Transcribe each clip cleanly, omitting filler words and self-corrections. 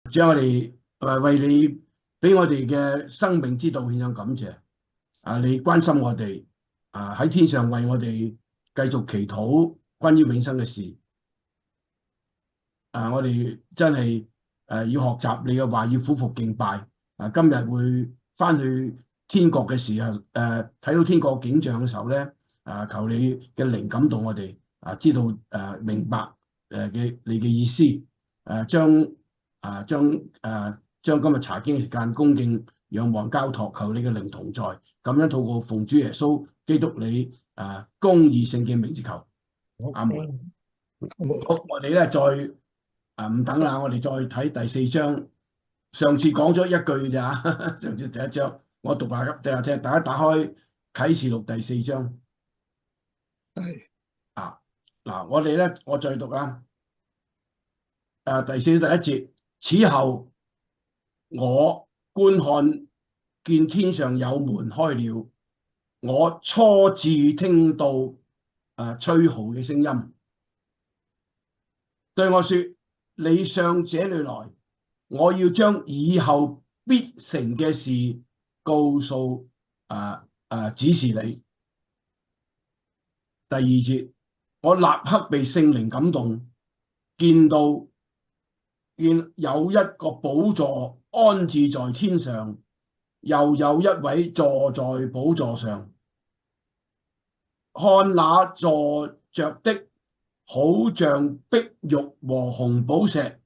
將我哋為你俾我哋嘅生命之道獻上感謝。你關心我哋，喺天上為我哋繼續祈禱關於永生嘅事。我哋真係要學習你嘅話，要俯伏敬拜。今日會翻去天國嘅時候，睇到天國景象嘅時候咧，求你嘅靈感動我哋，知道明白嘅你嘅意思，將今日查經嘅時間恭敬仰望交託，求你嘅靈同在，咁樣禱告奉主耶穌基督你公義聖嘅名字求，阿門。好，我哋咧再。唔等啦，我哋再睇第4章。上次講咗一句咋，上次第1章，我讀下聽，大家打開啟示錄第4章。係嗱，我哋咧，我再讀啊。第4第1節，此後我觀看見天上有門開了，我初次聽到吹號嘅聲音，對我說：你上這裏來，我要將以後必成嘅事告訴指示你。第2節，我立刻被聖靈感動，見有一個寶座安置在天上，又有一位坐在寶座上，看那坐着的好像碧玉和紅寶石，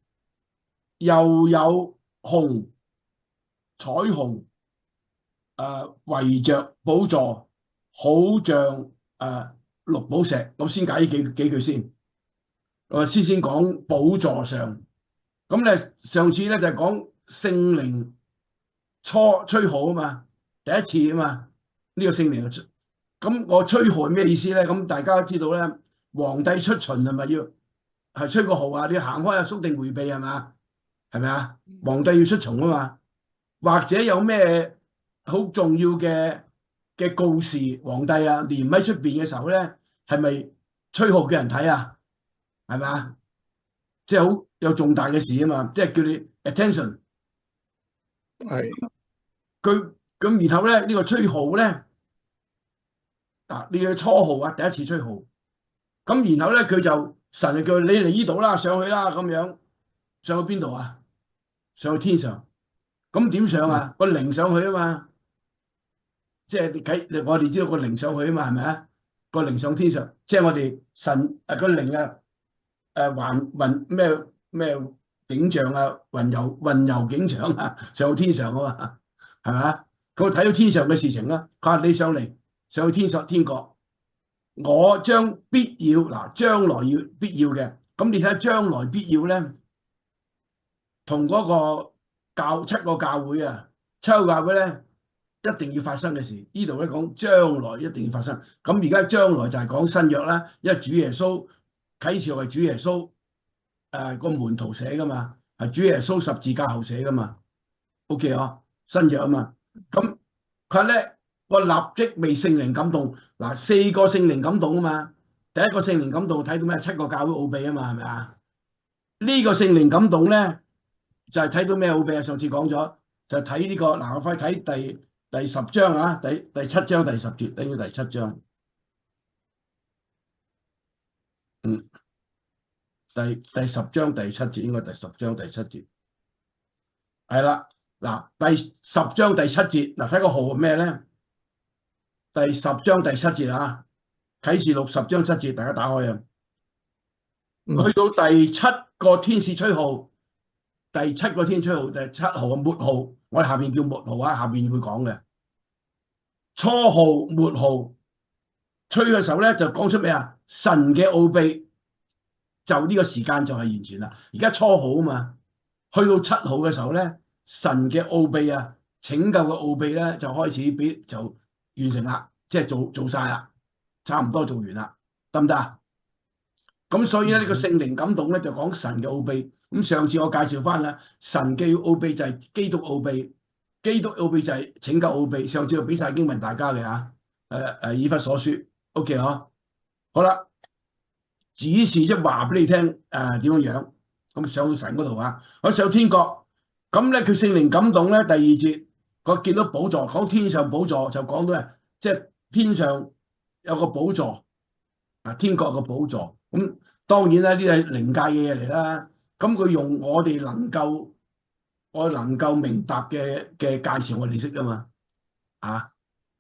又有紅彩虹圍着寶座，好像綠寶石。我先解呢幾句先。我先講寶座上。咁咧，上次咧就係講聖靈吹號啊嘛，第一次啊嘛，呢個聖靈。咁我吹號係咩意思咧？咁大家都知道咧，皇帝出巡係咪要吹個號啊？你行開啊，縮定迴避係嘛？係咪啊？皇帝要出巡啊嘛，或者有咩好重要嘅告示，皇帝連喺出邊嘅時候咧，係咪吹號叫人睇啊？係咪啊？即係好有重大嘅事啊嘛，即係叫你 attention。係咁，然後咧呢個吹號咧，你要初號啊，第一次吹號。咁然後咧佢就神就叫你嚟呢度啦，上去啦，咁樣上去邊度啊？上去天上。咁點上啊？個靈上去啊嘛，即係我哋知道個靈上去啊嘛，係咪啊？個靈上天上，即係我哋神個靈雲咩景象啊，雲遊景象啊，上去天上啊嘛，係咪啊？佢睇到天上嘅事情啦，佢話你上嚟上去天國，我將必要將來要必要嘅。咁你睇下將來必要咧，同嗰個7個教會7個教會咧一定要發生嘅事。呢度咧講將來一定要發生。咁而家將來就係講新約啦，因為主耶穌啟示錄係主耶穌個門徒寫噶嘛，係主耶穌十字架後寫噶嘛。OK 啊，新約啊嘛。咁佢咧我立即被聖靈感動。4個聖靈感動啊嘛。第一個聖靈感動睇到咩？7個教會奧秘啊嘛，係咪啊？呢個聖靈感動咧就係睇到咩奧秘啊？上次講咗就睇呢個。我快睇第10章啊，第7章第10節，等於第7章。第10章第7節，應該第10章第7節係啦。第10章第7節，睇個號係咩咧？第10章第7節啊，啟示錄10章7節，大家打開啊。去到第7個天使吹號，第7個天使吹號，第7號嘅末號，我哋下邊叫末號啊，下邊會講嘅。初號、末號吹嘅時候咧，就講出咩啊？神嘅奧秘，就呢個時間就係完全啦。而家初號啊嘛，去到7號嘅時候咧，神嘅奧秘拯救嘅奧秘咧就開始就完成啦，即係做晒啦，差唔多做完啦，得唔得啊？咁所以咧呢個聖靈感動咧就講神嘅奧秘。咁上次我介紹翻啦，神嘅奧秘就係基督奧秘，基督奧秘就係拯救奧秘。上次我俾晒經文大家嘅以弗所書 OK 嗬。好啦，指示即係話俾你聽點樣樣。咁上到神嗰度我上天國咁咧佢聖靈感動咧，第二節佢見到寶座，講天上寶座就講到咧，即係天上有個寶座啊，天國有個寶座。咁當然啦，呢啲係靈界嘅嘢嚟啦。咁佢用我能夠明白嘅介紹我哋識啊嘛，啊，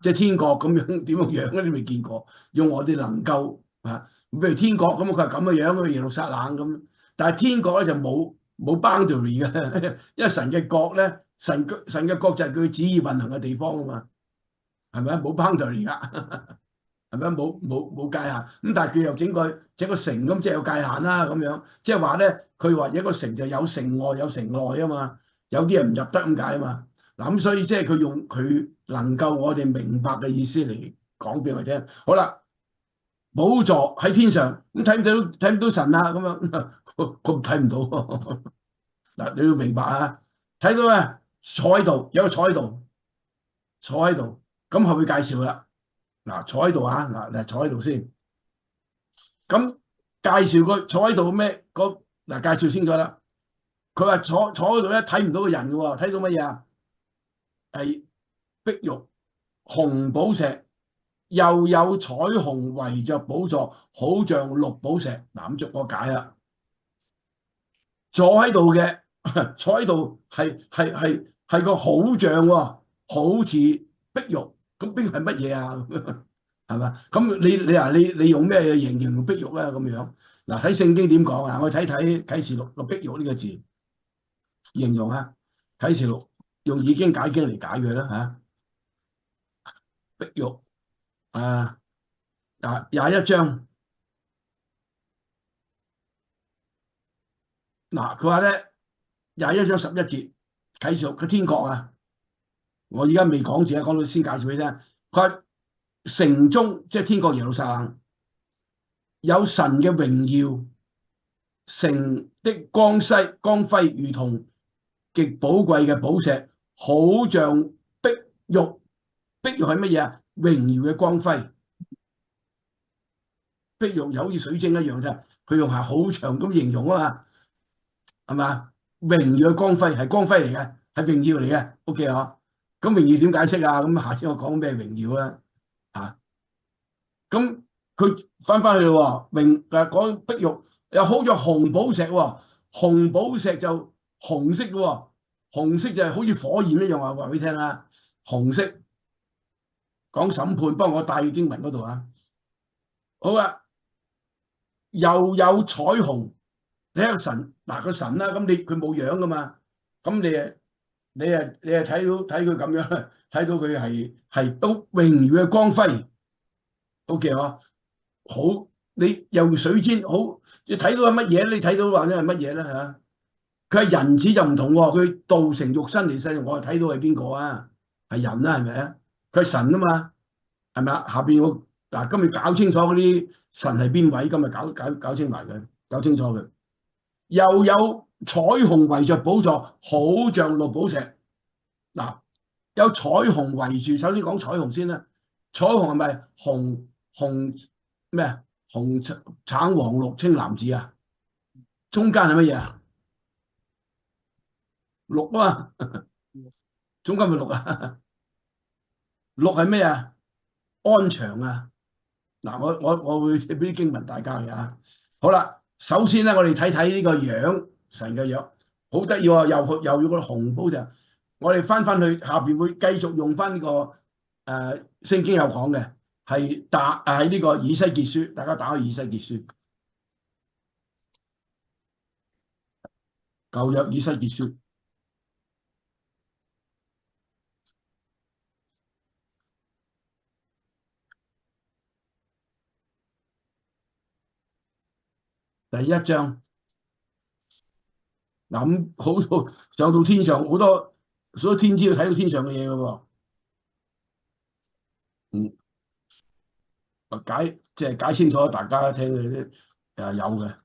即係天國咁樣點樣樣咧？你未見過，用我哋能夠啊，譬如天國咁，佢係咁嘅樣，佢耶路撒冷咁。但係天國咧就冇 boundary 嘅，因為神嘅國咧，神嘅國就係佢旨意運行嘅地方啊嘛，係咪啊？冇 boundary 㗎，係咪啊？冇界限。咁但係佢又整個城咁，即係有界限啦咁樣。即係話咧，佢話一個城就有城外有城內啊嘛，有啲人唔入得咁解啊嘛。嗱咁所以即係佢用佢能夠我哋明白嘅意思嚟講俾我聽。好啦，寶座喺天上，咁睇唔到神啊咁樣，佢睇唔到。嗱，你要明白啊！睇到啊，坐喺度，有個坐喺度，咁後面介紹啦。嗱，坐喺度啊，嗱坐喺度先。咁介紹個坐喺度咩？嗱介紹清楚啦。佢話坐喺度咧，睇唔到個人嘅喎，睇到乜嘢啊？係碧玉、紅寶石，又有彩虹圍着寶座，好像綠寶石。嗱咁逐個解啦。坐喺度嘅，坐喺度係個好像喎，好似碧玉。咁碧玉係乜嘢啊？係嘛？咁你用咩嘢形容碧玉啊？咁樣嗱，睇聖經點講啊？我睇睇啟示錄個碧玉呢個字形容啊。啟示錄用以經解經嚟解佢啦嚇。碧玉啊，21章嗱，佢話咧21章11節啟示錄嘅天國啊。我而家未講住啊，講到先介紹俾你聽。佢話城中即係天國耶路撒冷有神嘅榮耀，城的光輝如同極寶貴嘅寶石，好像碧玉。碧玉係乜嘢啊？榮耀嘅光輝。碧玉又好似水晶一樣啫，佢用係好長咁形容啊嘛，係嘛？榮耀嘅光輝係光輝嚟嘅，係榮耀嚟嘅。OK 嗬？咁榮耀點解釋啊？咁下次我講咩榮耀啦？啊，咁佢翻去咯喎，講碧玉又好似紅寶石喎，紅寶石就紅色嘅喎，紅色就係好似火焰一樣啊！話俾你聽啊，紅色講審判，幫我帶去經文嗰度啊。好啊，又有彩虹，你睇個神嗱個神啦，咁佢冇樣噶嘛，咁你睇佢咁樣，睇到佢係都榮耀嘅光輝。O.K. 嗬，好，你又水晶好，你睇到係乜嘢？你睇到或者係乜嘢咧嚇？佢係人子就唔同喎，佢道成肉身嚟世，我係睇到係邊個啊？係人啦，係咪啊？佢係神啊嘛，係咪啊？下邊我嗱今日搞清楚嗰啲神係邊位，今日搞清埋佢，搞清楚佢。又有彩虹圍着寶座，好像綠寶石。嗱，有彩虹圍住，首先講彩虹先啦。彩虹係咪紅咩啊？紅橙黃綠青藍紫啊？中間係乜嘢啊？綠啊嘛，中間咪綠啊？綠係咩啊？安詳啊！嗱，我會俾啲經文大家嘅啊。好啦，首先咧，我哋睇睇呢個樣，神嘅樣好得意喎，又要個紅寶石。我哋翻去下邊會繼續用翻呢個聖經有講嘅，喺呢個以西結書，大家打開以西結書，舊約以西結書第1章。嗱咁好到上到天上，好多所有天知道睇到天上嘅嘢嘅喎。即係解清楚，大家聽佢啲有嘅。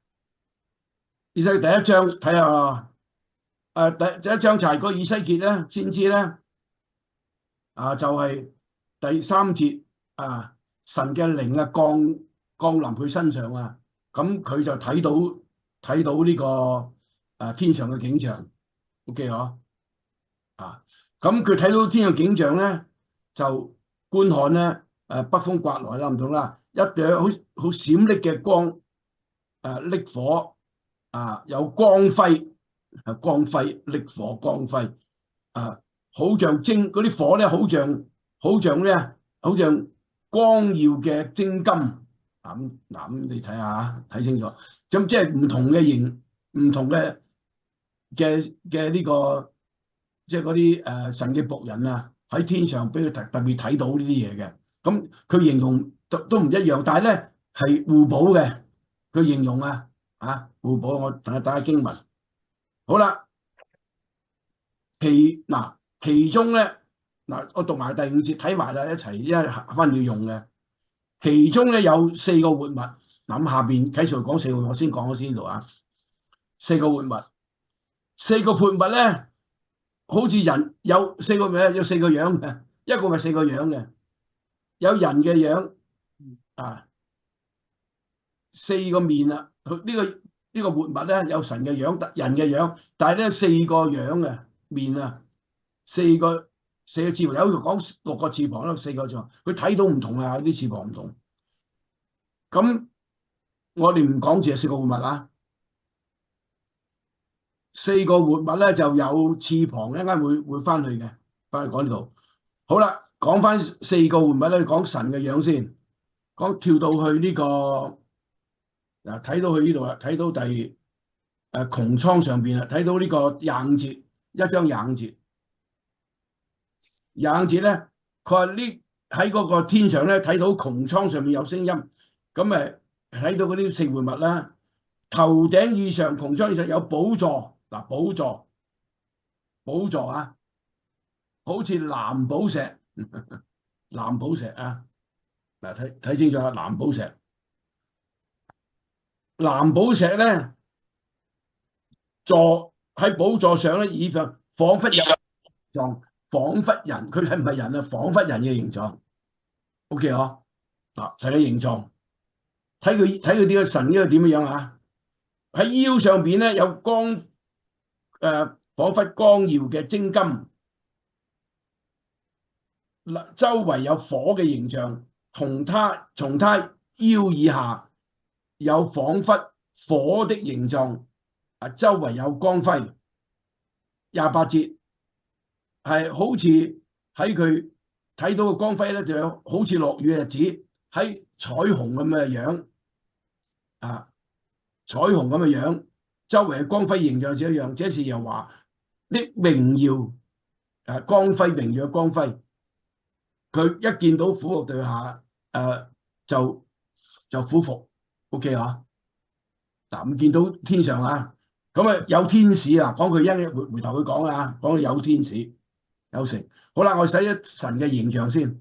以西第1章睇下啦。第一章就係個以西結咧，先知咧就係第3節啊，神嘅靈降臨佢身上啊，咁佢就睇到呢個天上嘅景象。OK 嗬？啊。咁佢睇到天上景象咧，就觀看咧，北風刮來啦，唔同啦，一朵好閃爍嘅光，爍火有光輝，光輝爍火光輝好像精嗰啲火咧，好像光耀嘅精金。咁你睇下，睇清楚，咁即係唔同嘅形，唔同嘅呢個，即係嗰啲神嘅僕人啊，喺天上俾佢特別睇到呢啲嘢嘅。咁佢形容都唔一樣，但係咧係互補嘅。佢形容互補。我等下打下經文。好啦，其中咧我讀埋第5節睇埋啦，一齊一翻要用嘅。其中咧有4個活物。咁下邊啟示錄講4個，我先講咗先度啊。4個活物，4個活物咧，好似人有4個咩？有4個樣嘅，一個咪4個樣嘅，有人嘅樣4個面啦。呢個活物咧有神嘅樣，人嘅樣，但係咧4個樣嘅面啊，4個翅膀，有講6個翅膀啦，4個翅膀，佢睇到唔同啊，啲翅膀唔同。咁我哋唔講住係4個活物啊，4個活物咧就有翅膀，一陣間會翻去嘅，翻去講呢度。好啦，講翻4個活物咧，講神嘅樣先，跳到去呢個睇到去呢度啦，睇到第穹蒼上邊啦，睇到呢個25節，1章25節，25節咧，佢話呢喺嗰個天上咧睇到穹蒼上面有聲音，咁睇到嗰啲4活物啦，頭頂以上穹蒼以上有寶座，寶座啊，好似藍寶石，藍寶石啊，睇清楚啊，藍寶石，藍寶石咧坐喺寶座上咧，以上彷彿有狀，彷彿人，佢係唔係人啊？彷彿人嘅形狀 ，OK 嗬，睇佢形狀。睇佢點神呢個點樣啊？喺腰上邊咧有光彷彿光耀嘅精金，周圍有火嘅形象，從他腰以下有彷彿火的形狀，周圍有光輝。28節係好似喺佢睇到嘅光輝咧，就有好似落雨嘅日子喺彩虹咁嘅樣。彩虹咁嘅樣，周圍嘅光輝形象這樣，這是耶和華的榮耀，光輝榮耀嘅光輝。佢一見到俯伏對下，就俯伏 ，OK 啊？咁見到天上咁有天使講佢回頭去講講有天使有成。好啦，我睇一神嘅形象先。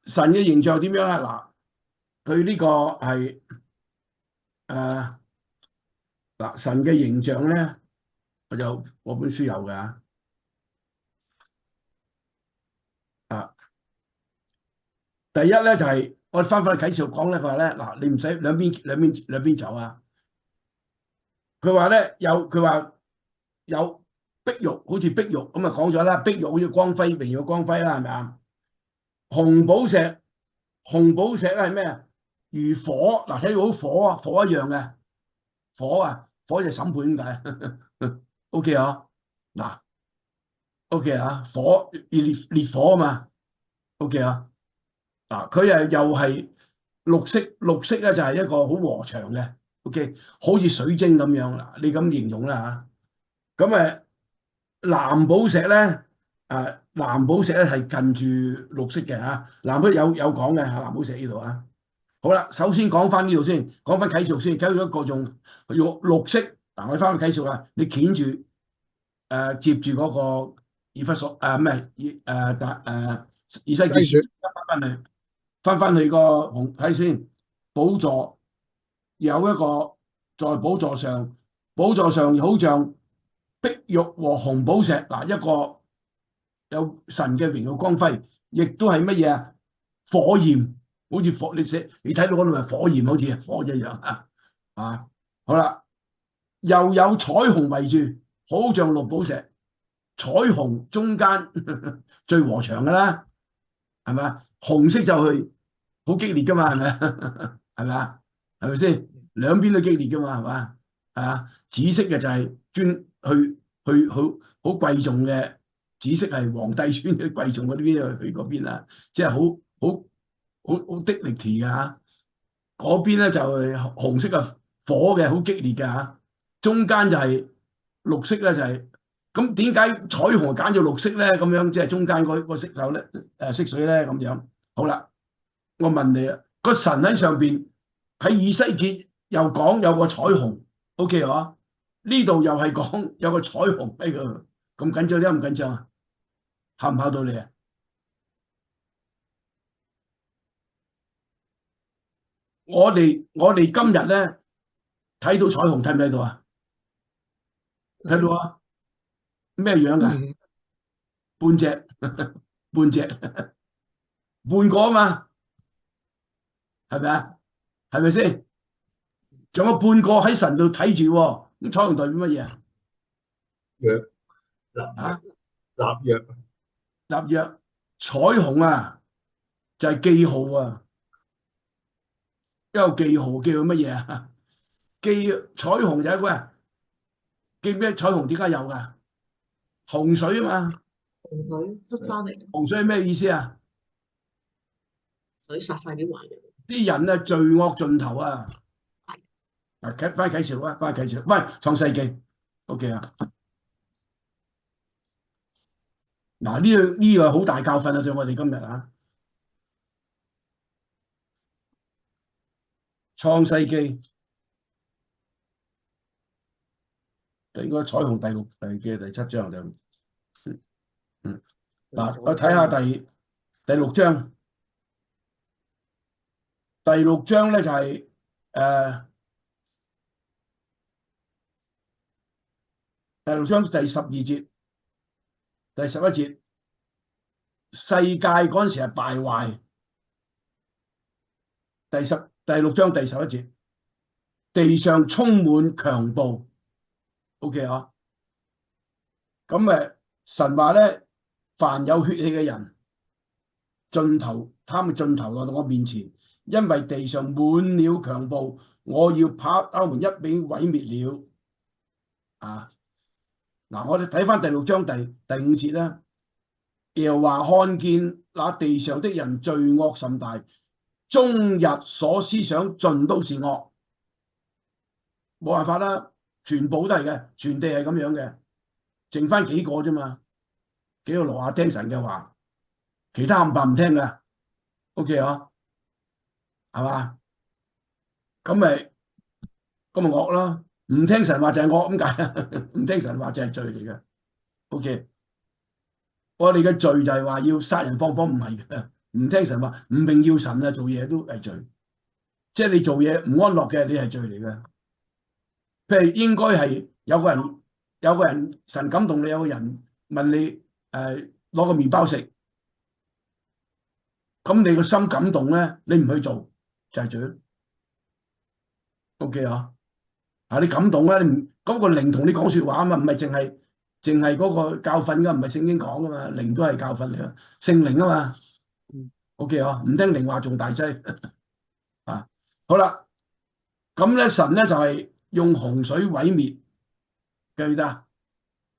神嘅形象點樣啊？佢呢個係神嘅形象咧，我本書有嘅第一咧就係我哋翻去啟示錄講咧，佢話咧你唔使兩邊走啊。佢話咧佢話有碧玉，好似碧玉咁講咗啦，碧玉好似光輝榮耀光輝啦，係咪啊？紅寶石咧係咩啊？如火睇到好火一樣嘅火就審判點解？OK 啊，OK 火烈火啊嘛 ，OK 啊，佢又係綠色咧，就係一個好和祥嘅 ，OK， 好似水晶咁樣你咁形容啦嚇。咁藍寶石咧，藍寶石咧係近住綠色嘅藍寶有講嘅藍寶石呢度好啦，首先講翻呢度先，講翻啟示錄先，啟示錄一個仲用綠色。我哋翻去啟示錄啦，你掀住接住嗰個以弗所唔係以西結翻翻去個紅睇先。寶座有一個在寶座上，寶座上好像碧玉和紅寶石一個有神嘅榮耀光輝，亦都係乜嘢啊？火焰。好似火，你睇到嗰度係火焰，好似火一樣好啦，又有彩虹圍住，好像綠寶石。彩虹中間最和祥噶啦，係咪啊？紅色就去好激烈噶嘛，係咪啊？係咪啊？係咪先？兩邊都激烈噶嘛，係嘛？係啊，紫色嘅就係去好貴重嘅，紫色係皇帝村嘅貴重嗰啲去嗰邊啦，即係好 dignity 嘅嚇。嗰邊咧就係紅色嘅火嘅，好激烈嘅嚇。中間就係綠色咧，就係咁點解彩虹揀咗綠色咧？咁樣即係中間嗰色手咧色水咧咁樣。好啦，我問你啊，個神喺上邊喺以西結又講有個彩虹 ，OK 嗬？呢度又係講有個彩虹喺度，咁緊張啫？唔緊張啊？考唔考到你啊？我哋今日咧睇到彩虹睇唔睇到啊？睇到啊？咩樣㗎？半隻半隻半個啊嘛，係咪啊？係咪先？仲有半個喺神度睇住喎，咁彩虹代表乜嘢啊？約立啊，立約立約彩虹啊，就係記號啊，一個記號記號乜嘢啊？記彩虹就係一個啊，記咩？彩虹點解有㗎？洪水啊嘛，洪水出翻嚟，洪水係咩意思啊？水殺晒啲壞人。啲人啊罪惡盡頭啊！係嗱，翻啟示錄啊，翻啟示錄，喂，創世記 ，OK 啊。嗱，呢個係好大教訓啊，對我哋今日啊，創世記應該彩虹第七章就，嗱，我睇下第六章，第六章咧就係第六章第12節、第11節，世界嗰陣時係敗壞。第六章第11節，地上充滿強暴。OK 啊，咁神話咧，凡有血氣嘅人，他們盡頭來到我面前，因為地上滿了強暴，我要把他們一並毀滅了。啊，嗱，我哋睇翻第六章第5節啦。耶和華看見那地上的人罪惡甚大，終日所思想盡都是惡，冇辦法啦，全部都係嘅，全地係咁樣嘅，剩翻幾個啫嘛，幾個挪亞聽神嘅話，其他冚唪唥唔聽㗎。OK 啊，係嘛？咁咪惡咯，唔聽神話就係惡咁解啊，唔聽神話就係罪嚟嘅。OK， 我哋嘅罪就係話要殺人放火，唔係嘅，唔聽神話，唔榮耀神啊，做嘢都係罪。即係你做嘢唔安樂嘅，你係罪嚟嘅。譬如應該係有個人神感動你，有個人問你攞個麵包食，咁你個心感動咧，你唔去做就係罪。OK 啊？你感動咧，你唔嗰個靈同你講説話啊嘛，唔係淨係嗰個教訓㗎，唔係聖經講㗎嘛，靈都係教訓嚟㗎，聖靈啊嘛。OK 啊？唔聽靈話仲大劑啊！好啦，咁咧神咧就係用洪水毀滅，記唔記得啊？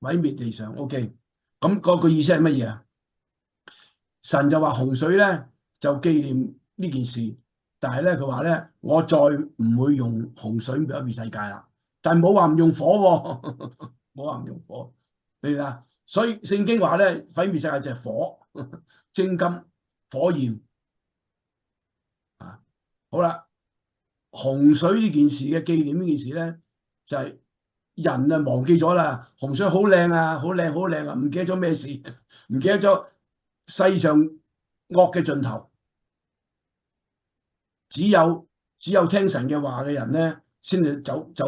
毀滅地上 OK， 咁嗰個意思係乜嘢啊？神就話洪水咧就紀念呢件事，但係咧佢話咧我再唔會用洪水滅一滅世界啦，但係冇話唔用火喎，冇話唔用火，你明啊？所以聖經話咧毀滅世界就係火、精金、火焰啊。好啦，洪水呢件事嘅紀念呢件事咧就係人啊忘記咗啦，洪水好靚啊，好靚好靚啊，唔記得咗咩事，唔記得咗世上惡嘅盡頭，只有聽神嘅話嘅人咧，先至走得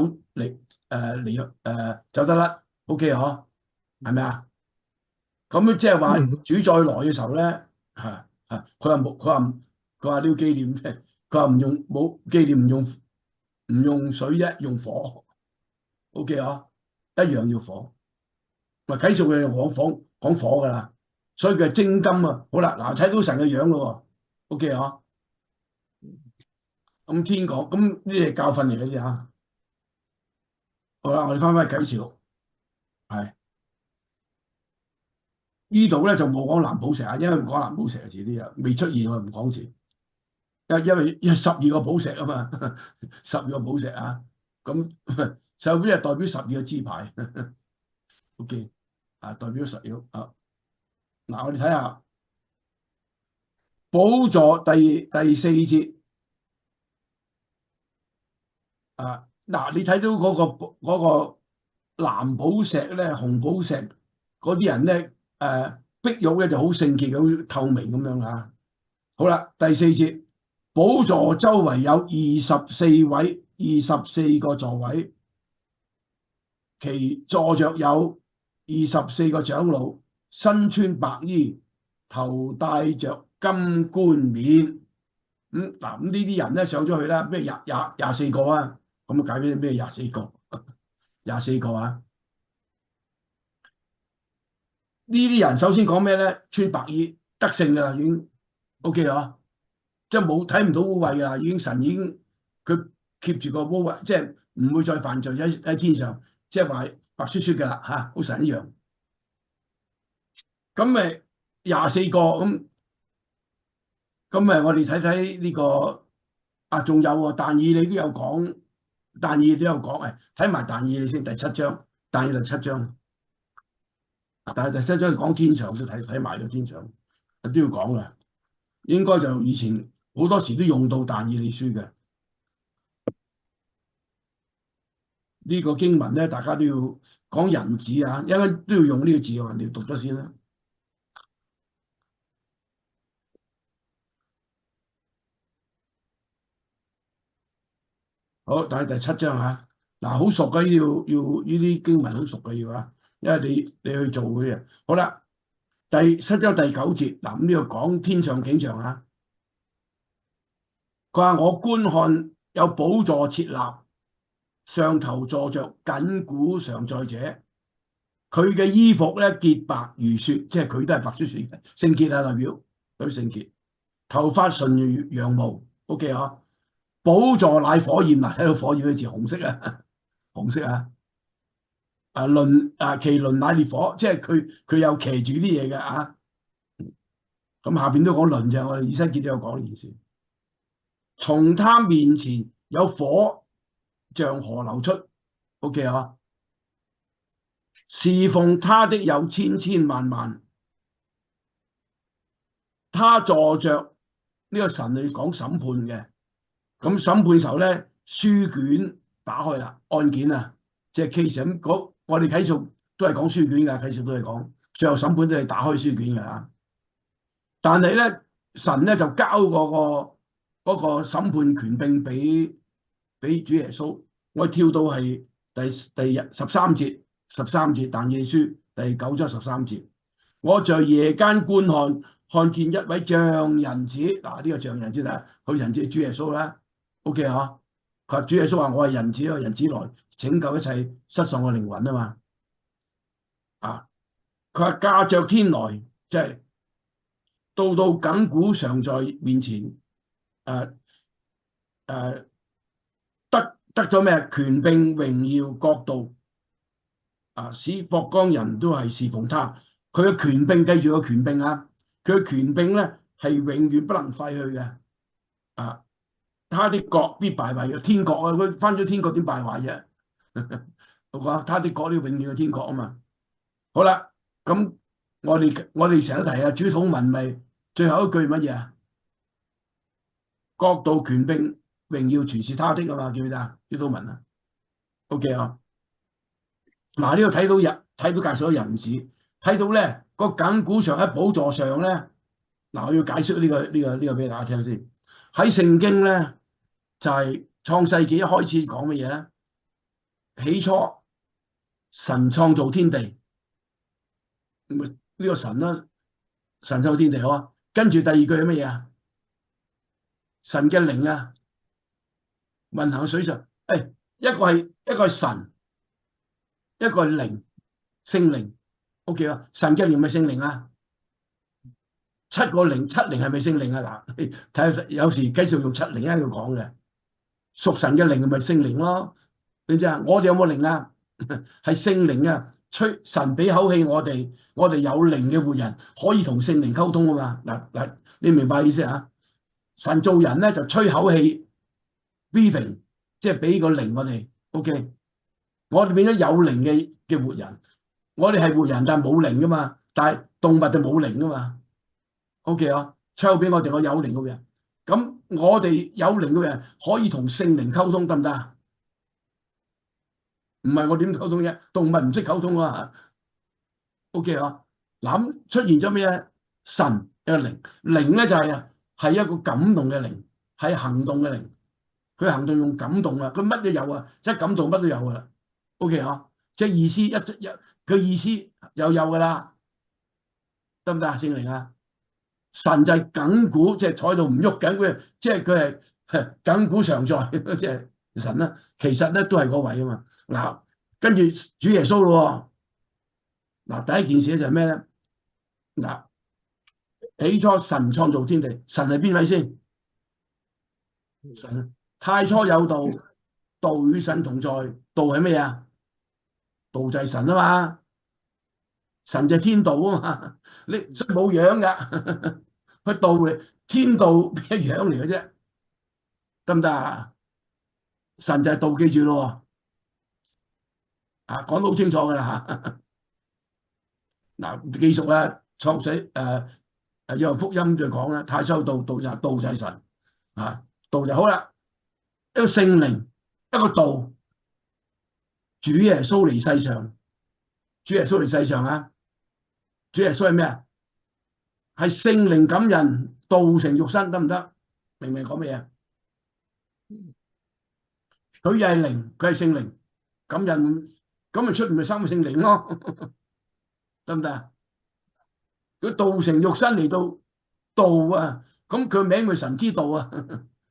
甩 OK 嗬，係咪啊？咁即係話主再來嘅時候咧，佢話你要紀念嘅，佢話冇紀念唔用水啫，用火 OK 嗬，一樣要火。咪啟示錄嘅講火噶啦，所以佢係精金啊。好啦，嗱睇到神嘅樣咯喎 ，OK 啊？咁天講，咁呢啲係教訓嚟嘅啫嚇。好啦，我哋翻返去啟示錄，係呢度咧就冇講藍寶石啊，因為唔講藍寶石字啲啊，未出現我唔講字。因為12個寶石啊嘛，12個寶石啊，咁手錶係代表12個支牌，OK 啊，代表12個啊。嗱，我哋睇下寶座第4節啊，嗱，你睇到嗰個藍寶石咧、紅寶石嗰啲人咧，碧玉咧就好聖潔、好透明咁樣啊。好啦，第4節，寶座周圍有24個座位，其坐着有24個長老，身穿白衣，頭戴着金冠冕。嗱，咁呢啲人咧上咗去啦，咩24個啊？咁啊解俾咩24個？24個啊？呢啲人首先講咩咧？穿白衣得勝㗎啦，已經 OK 啊，即係冇睇唔到污穢㗎啦，神已經佢 keep 住個污穢，即係唔會再犯罪喺天上，即係話白雪雪㗎啦嚇，好神一樣。咁咪24個咁咪我哋睇睇呢個啊，仲有喎，但以理都有講，睇埋但以理先，第7章，但以理第7章。但係第7章講天上都睇埋咗天上，都要講嘅。應該就以前好多時都用到但以理書嘅呢個經文咧，大家都要講人子啊，應該都要用呢個字嘅，你要讀咗先啦。好，但係第7章嚇，嗱好熟嘅，要呢啲經文好熟嘅要啊，因為你去做嘅嘢。好啦，第7章第9節，嗱咁呢個講天上景象啊。佢話我觀看有寶座設立，上頭坐着緊古常在者，佢嘅衣服咧潔白如雪，即係佢都係白雪雪嘅聖潔啊，代表佢聖潔。頭髮純如羊毛 ，OK 啊。寶座乃火焰，嗱睇到火焰嘅字紅色啊，紅色啊。其輪乃烈火，即係佢有騎住啲嘢嘅啊。咁下邊都講輪啫，我哋以西結都有講呢件事。從他面前有火像河流出 ，OK 啊。侍奉他的有千千萬萬，他坐着呢個神嚟講審判嘅。咁審判時候咧，書卷打開啦，案件啊，即係 case 咁。我哋啟示都係講書卷㗎，啟示都係講最後審判都係打開書卷㗎嚇。但係咧，神咧就交嗰個審判權柄俾主耶穌。我跳到係第13節，但以理書第9章13節。我在夜間觀看見一位像人子，嗱呢個像人子睇，佢人子係主耶穌啦。OK 嗬，佢話主耶穌話我係人子，人子來拯救一切失喪嘅靈魂啊嘛。啊，佢話駕着天來，即係到亙古常在面前，得咗咩權柄榮耀國度啊，使霍光人都係侍奉他。佢嘅權柄，記住個權柄啊，佢嘅權柄咧係永遠不能廢去嘅啊。他的國必敗壞嘅，天國啊，佢返咗天國點敗壞啫？我講他的國呢，永遠嘅天國啊嘛。好啦，咁我哋成日提啊，主禱文咪最後一句乜嘢啊？國度權柄榮耀全是他的啊嘛，記唔記得啊？主禱文啊 ，OK 啊。嗱呢度睇到介紹咗人子，睇到咧個亙古常喺寶座上咧。嗱，我要解釋呢個俾大家聽先。喺聖經咧就係創世紀一開始講乜嘢咧？起初神創造天地，呢個神啦，神創造天地好啊。跟住第二句係乜嘢啊？神嘅靈啊，運行喺水上。一個係神，一個係靈，聖靈。OK 啊，神嘅靈咪聖靈啊，七靈係咪聖靈啊？嗱，睇下有時繼續用七靈喺度講嘅，屬神嘅靈咪聖靈咯，你知啊？我哋有冇靈啊？係聖靈啊，吹神俾口氣我哋有靈嘅活人可以同聖靈溝通啊嘛。嗱，你明白意思啊？神做人咧就吹口氣 breathing， 即係俾個靈我哋 OK， 我哋變咗有靈嘅活人。我哋係活人，但係冇靈噶嘛。但係動物就冇靈噶嘛。OK 啊，吹俾我哋個有靈嘅人。咁我哋有靈嘅人可以同聖靈溝通得唔得啊？唔係我點溝通啫？動物唔識溝通啊。OK 啊，嗱咁出現咗咩咧？神嘅靈，靈咧就係一個感動嘅靈，係行動嘅靈。佢行動用感動啊，佢乜都有啊，即係感動乜都有噶啦。OK 啊，即係意思佢意思有噶啦，得唔得啊？聖靈啊，神就係亙古，即係坐喺度唔喐緊，佢係亙古常在，即係神啦。其實咧都係嗰位啊嘛。嗱，跟住主耶穌咯。嗱，第一件事咧就係咩咧？嗱，起初神創造天地，神係邊位先？神太初有道，道與神同在，道係咩啊？道就係神啊嘛，神就係天道啊嘛，你所以冇樣噶，佢道嚟，天道邊一樣嚟嘅啫，得唔得啊？神就係道，記住咯，講得好清楚噶啦嚇。嗱，記熟啦，創世約翰福音就講啦，太初有道，道就係神啊，道就好啦，一個聖靈，一個道，主耶穌嚟世上，主耶穌嚟世上啊！主耶穌係咩啊？係聖靈感人，道成肉身，得唔得？明唔明講咩啊？佢又係靈，佢係聖靈感人，咁咪出唔係三個聖靈咯？得唔得啊？佢道成肉身嚟到道啊，咁佢名咪神之道啊！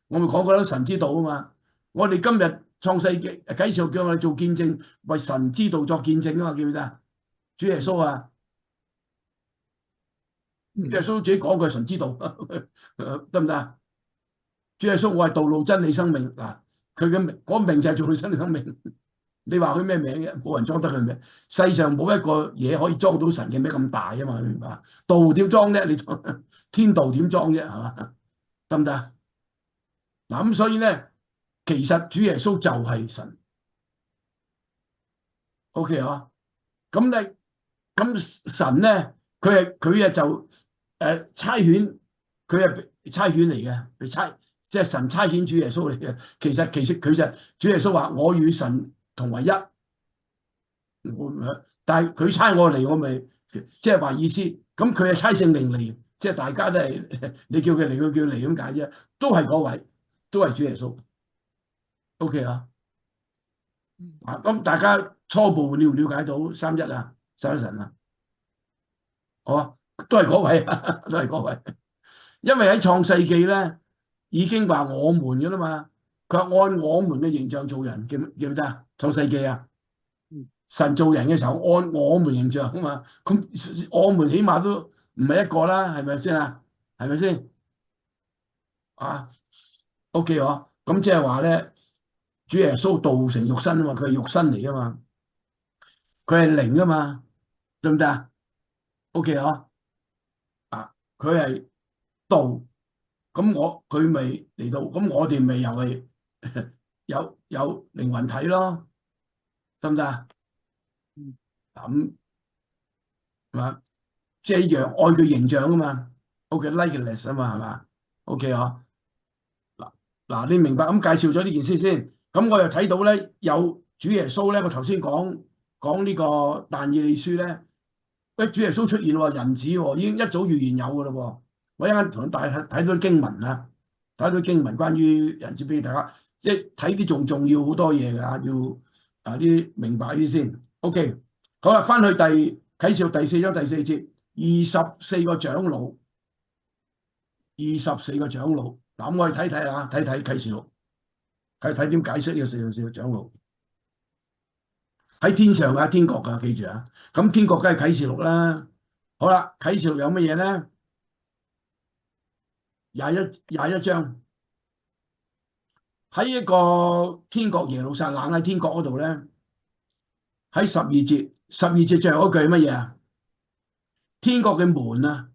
我咪講過啦，神之道啊嘛。我哋今日創世記啟示錄叫我哋做見證，為神之道作見證啊嘛，記唔記得啊？主耶穌啊！主耶穌自己講佢係神之道，得唔得啊？主耶穌我係道路真理生命，嗱，佢嘅名嗰名就係道路真理生命。你話佢咩名嘅？冇人裝得佢名。世上冇一個嘢可以裝到神嘅名咁大啊嘛，明白？道點裝啫？你天道點裝啫？係嘛？得唔得啊？嗱咁所以咧，其實主耶穌就係神。OK 啊？咁神咧，佢就差遣，佢係差遣嚟嘅，即係神差遣主耶穌嚟嘅。其實佢就主耶穌話：我與神同為一。但係佢差我嚟，我咪即係話意思。咁佢係差聖靈嚟，即係大家都係你叫佢嚟，佢叫嚟咁解啫。都係嗰位，都係主耶穌。OK 啊？咁大家初步了唔了解到三一啊，三一神啊？好啊，都係嗰位，都係嗰位。因為喺創世記咧已經話我們嘅啦嘛，佢話按我們嘅形象做人，記唔記得啊？創世記啊，神做人嘅時候按我們形象啊嘛，咁我們起碼都唔係一個啦，係咪先啊？係咪先？啊 ，OK 嗬，咁即係話咧，主耶穌道成肉身啊嘛，佢係肉身嚟噶嘛，佢係靈啊嘛，得唔得啊？OK 嗬，佢係道。咁佢咪嚟到，咁我哋咪又係有靈魂體咯，得唔得啊？咁係嘛，即係一樣愛佢形象啊嘛，OK，likeness 啊嘛，係嘛 ，OK 啊？嗱，你明白咁介紹咗呢件事先，咁我又睇到咧有主耶穌咧，我頭先講呢個但以理書咧，主耶穌出現喎，人子喎，已經一早預言有噶啦喎。我一陣間同大家睇到啲經文啊，睇到經文關於人子俾大家，即係睇啲仲重要好多嘢㗎，要啲明白啲先。OK， 好啦，翻去啟示錄第4章第4節，24個長老，24個長老。嗱，咁我哋睇啟示錄，睇點解釋呢個24個長老。喺天上啊，天國噶，記住啊。咁天國梗係啟示錄啦。好啦，啟示錄有乜嘢咧？21章喺一個天國耶路撒冷喺天國嗰度咧，喺12節最後嗰句係乜嘢啊？天國嘅門啊，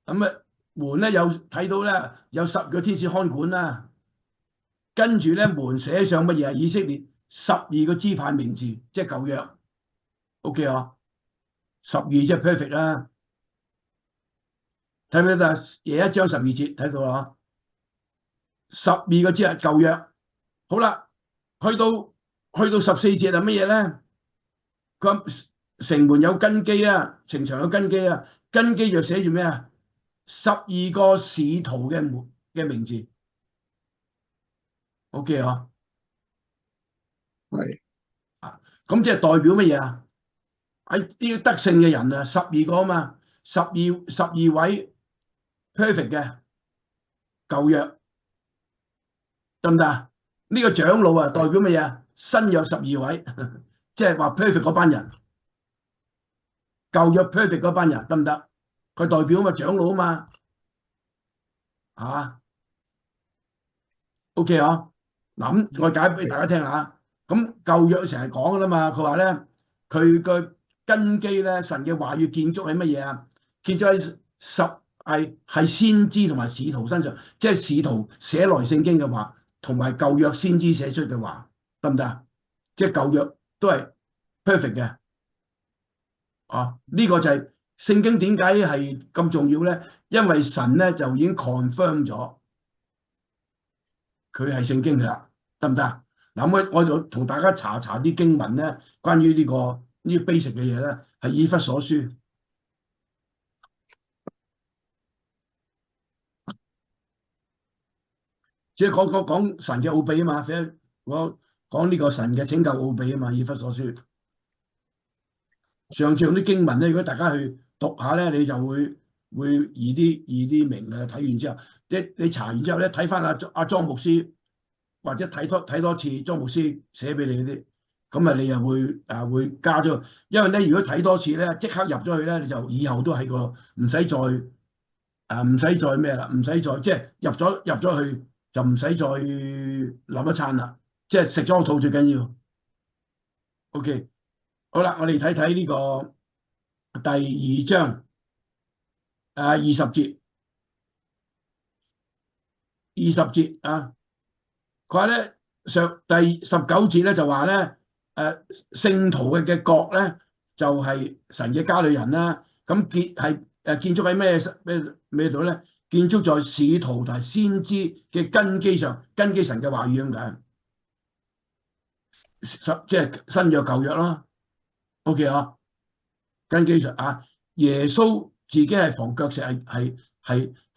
咁啊門咧有睇到咧有10個天使看管啦，跟住咧門寫上乜嘢啊？以色列12個支派名字，即係舊約。OK 啊，12即係 perfect 啦。睇唔睇到啊？21章12節睇到啦，12個支派舊約。好啦，去到14節係乜嘢咧？佢話城門有根基啊，城牆有根基啊，根基就寫住咩啊？12個使徒嘅名字。OK 啊，係咁即係代表乜嘢啊？喺呢啲得勝嘅人啊，12個啊嘛，12位 perfect 嘅舊約得唔得啊？呢個長老啊，代表乜嘢啊？新約12位，即係話 perfect 嗰班人，舊約 perfect 嗰班人得唔得？佢代表咪長老啊嘛，嚇？OK 啊？嗱咁我解俾大家聽下。咁舊約成日講噶啦嘛，佢話咧佢個根基咧，神嘅話語建築喺乜嘢啊？建築喺係先知同埋使徒身上，即係使徒寫來聖經嘅話，同埋舊約先知寫出嘅話，得唔得啊？即係舊約都係 perfect 嘅。呢個就係聖經點解係咁重要咧？因為神咧就已經 confirm 咗佢係聖經㗎啦，得唔得啊？嗱，我就同大家查啲經文咧，關於呢啲 basic 嘅嘢咧，係以弗所書。即係講神嘅奧秘啊嘛，我講呢個神嘅拯救奧秘啊嘛，以弗所書。上次用啲經文咧，如果大家去讀下咧，你就會易啲明嘅。睇完之後，你查完之後咧，睇翻阿莊牧師，或者睇多次莊牧師寫俾你嗰啲，咁啊你又會加咗。因為咧，如果睇多次咧，即刻入咗去咧，你就以後都係個唔使再咩啦，唔使再即係入咗去就唔使再諗一餐啦，即係食咗個肚最緊要。OK。好啦，我哋睇呢個第2章20節啊，佢話咧第19節咧就話咧聖徒嘅國咧就係神嘅家裏人啦。咁建築喺咩度咧？建築在使徒同埋先知嘅根基上，根基神嘅話語咁解，即係新約舊約啦。OK 啊，根基上啊，耶穌自己係房腳石，係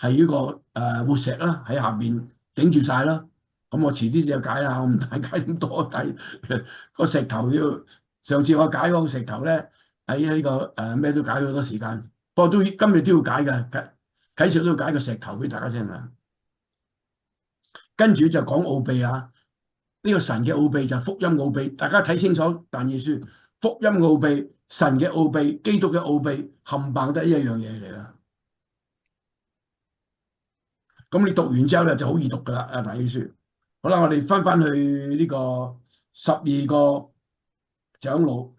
呢個活石啦，喺下邊頂住晒啦。咁我遲啲就解啦，我唔解咁多，但個石頭要上次我解嗰個石頭咧，喺呢個咩都解咗好多時間，不過今日都要解嘅，啟示都要解個石頭俾大家聽啊。跟住就講奧秘啊，呢個神嘅奧秘就係福音奧秘，大家睇清楚但以理書。福音奧秘、神嘅奧秘、基督嘅奧秘，冚唪唥都係一樣嘢嚟啦。咁你讀完之後咧就好易讀噶啦，但以理書。好啦，我哋翻去呢個12個長老，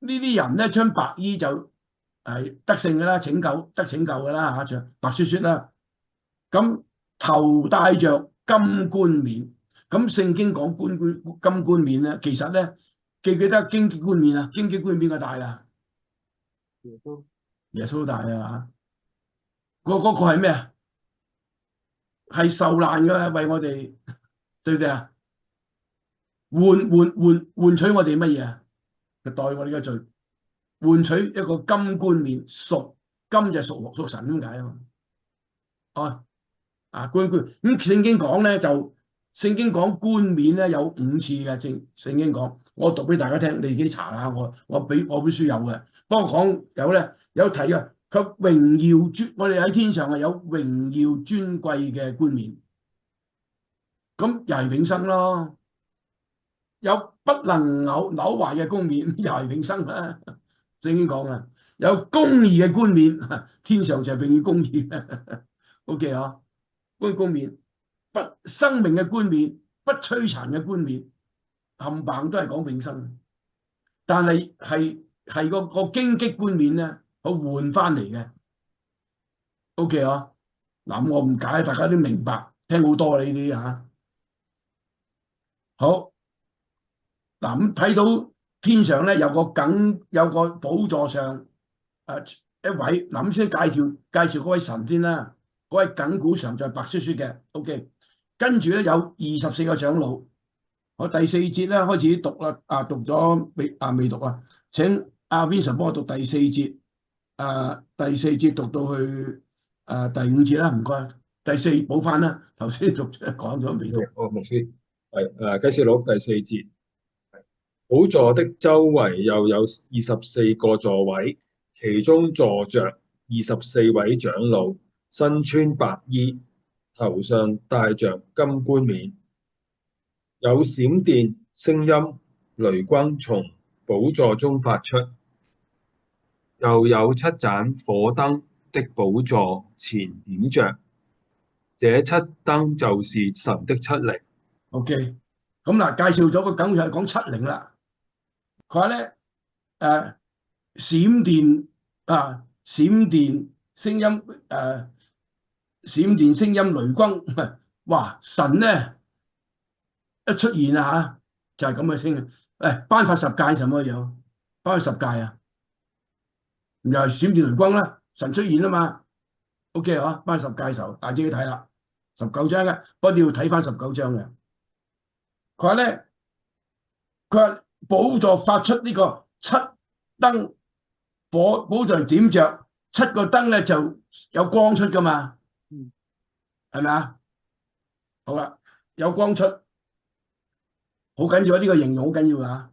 呢啲人咧穿白衣就係得勝噶啦，得拯救噶啦嚇，着白雪雪啦。咁頭戴着金冠冕，咁聖經講金冠冕咧，其實咧。記唔記得荊棘冠冕啊？荊棘冠冕邊個戴啊？耶穌戴啊！嗰個係咩啊？係受難嘅，為我哋，對唔對啊？換取我哋乜嘢啊？就代我哋嘅罪，換取一個金冠冕，金就屬神咁解啊嘛。冠咁聖經講咧就聖經講冠冕咧有5次嘅，聖經講。我讀俾大家聽，你自己查下。我本書有嘅，不過講有提啊。佢榮耀我哋喺天上係有榮耀尊貴嘅冠冕，咁又係永生咯，一有不能朽壞嘅冠冕，又係永生啦。聖經講啊，有公義嘅冠冕，天上就係永遠公義。OK 啊，冠冕，不生命嘅冠冕，不摧殘嘅冠冕，冚唪都係講永生。但係個荊棘冠冕咧，我換翻嚟嘅。OK 啊，嗱我唔解，大家都明白，聽好多呢啲嚇。好，嗱咁睇到天上咧有個寶座上一位，嗱咁先介紹嗰位神先啦。嗰位亙古常在白雪雪嘅 ，OK。跟住咧有24個長老，我第4節咧開始讀啦，讀咗未讀啊？請阿 Vincent 幫我讀第4節，第4節讀到去第5節啦，唔該。第4補翻啦，頭先講咗未讀。牧師係啟示錄第4節，寶座的周圍又有24個座位，其中坐着24位長老，身穿白衣，頭上戴着金冠冕，有閃電、聲音、雷轟從寶座中發出，又有7盞火燈的寶座前點着，這7燈就是神的7靈。OK， 咁嗱，介紹咗個梗就係講7靈啦。佢話咧閃電聲音閃電聲音雷轟，哇！神咧一出現啊就係咁嘅聲音。頒發十誡什麼樣？頒發十誡啊，又係閃電雷轟啦，神出現啊嘛。OK 啊，頒十誡時候，大家自己睇啦，19章嘅，不過你要睇翻19章嘅。佢話咧，寶座發出呢個7燈，寶座點着7個燈咧就有光出噶嘛，係咪啊？好啦，有光出，好緊要啊！呢個形容好緊要噶。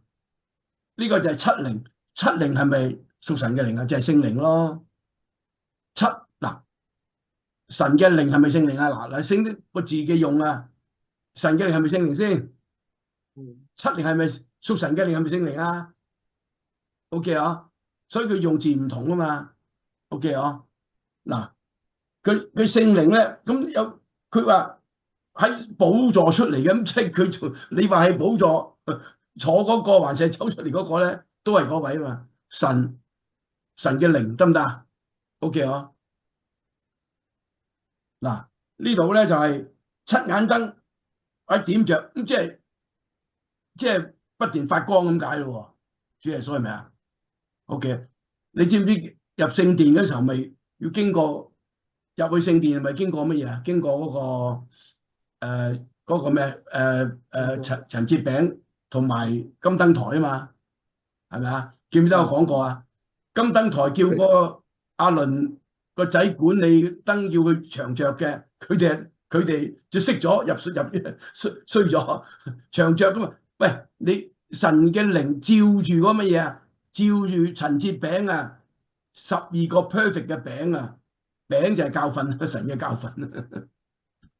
呢個就係7靈，7靈係咪屬神嘅靈啊？就係聖靈咯。嗱，神嘅靈係咪聖靈啊？嗱，聖經個字嘅用啊，神嘅靈係咪聖靈先？7靈係咪屬神嘅靈係咪聖靈啊 ？OK 啊，所以佢用字唔同啊嘛。OK 啊，嗱，佢聖靈咧，咁有佢話喺寶座出嚟嘅，咁即係佢你話係寶座坐嗰個，還是走出嚟嗰個咧，都係嗰位啊嘛。神嘅靈得唔得啊 ？OK 啊，嗱呢度咧就係7眼燈喺點着，咁即係不斷發光咁解咯。主耶穌係咪啊 ？OK， 你知唔知入聖殿嗰時候咪要經過入去聖殿係咪經過乜嘢啊？經過嗰個咩陳設餅同埋金燈台啊嘛，係咪啊？記唔記得我講過啊？金燈台叫個阿倫個仔管理燈，要佢長着嘅，佢哋就熄咗入衰咗長着噶嘛。喂，你神嘅靈照住嗰乜嘢啊？照住陳設餅啊，12個 perfect 嘅餅啊，餅就係教訓，神嘅教訓。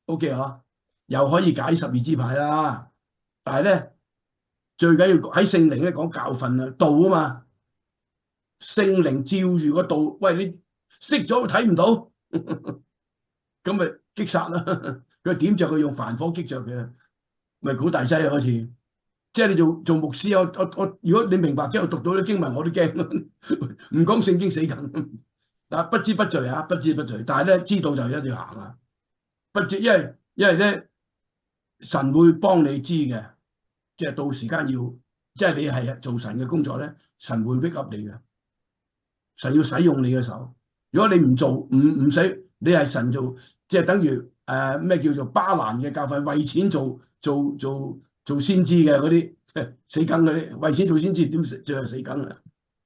OK 啊，又可以解12支派啦。但係咧，最緊要喺聖靈咧講教訓啊，道啊嘛。聖靈照住個道，喂，你熄咗睇唔到，咁咪擊殺啦。佢點着佢用凡火擊着嘅，咪好大劑啊嗰次。即係你做牧師，我如果你明白，即係我讀到啲經文我都驚，唔講聖經死梗。但不知不罪啊，不知不罪。但係咧知道就一定要行啊。不知因為咧神會幫你知嘅，即係到時間要，即係你係做神嘅工作咧，神會 pick up 你嘅。神要使用你嘅時候，如果你唔做唔使，你係神做，即係等於咩叫做巴蘭嘅教訓，為錢做先知嘅嗰啲死梗嗰啲，為錢做先知點最後死梗啊？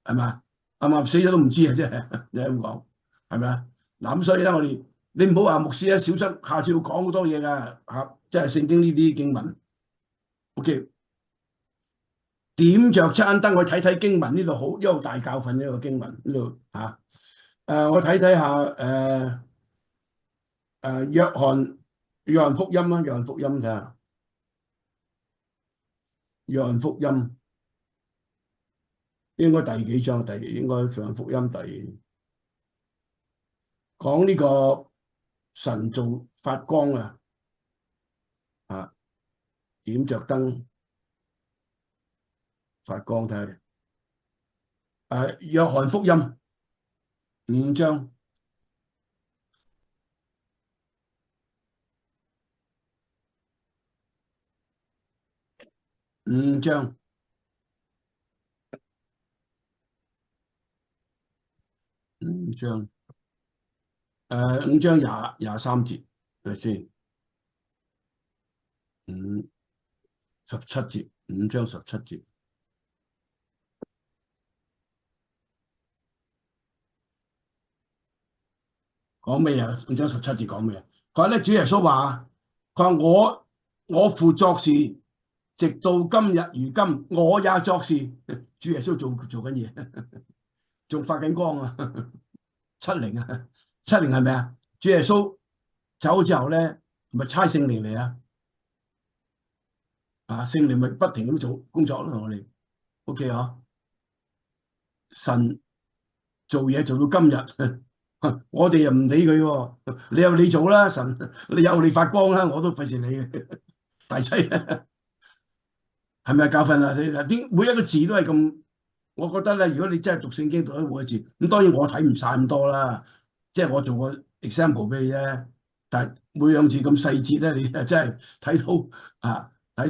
係咪？啱啱死咗都唔知啊！即係你咁講係咪啊？嗱咁所以咧，我哋你唔好話牧師咧小心，下次要講好多嘢㗎嚇，即係聖經呢啲經文。OK。點着7盞燈，我睇睇經文呢度好，一個大教訓，呢個經文呢度嚇。我睇睇下約翰福音啊，約翰福音睇下。約翰福音應該第幾章？應該約翰福音講呢個神做發光啊，點着燈發光睇下。約翰福音5章。5章，5章，5章23節，係咪先？17節，5章17節，講咩啊？5章17節講咩啊？佢話咧，主耶穌話：佢話我父作事，直到今日如今，我也作事。主耶穌做緊嘢，仲發緊光啊！7:0啊，7:0係咪啊？主耶穌走之後咧，咪差聖靈嚟啊！聖靈咪不停咁做工作咯，同我哋 OK 啊？神做嘢做到今日，我哋又唔理佢喎。你有你做啦，神你有你發光啦，我都費事理嘅大劑，係咪教訓啊？啲每一個字都係咁，我覺得咧，如果你真係讀聖經讀咗每個字，咁當然我睇唔晒咁多啦，即係我做個 example 俾你啫。但係每樣字咁細節咧，你真係睇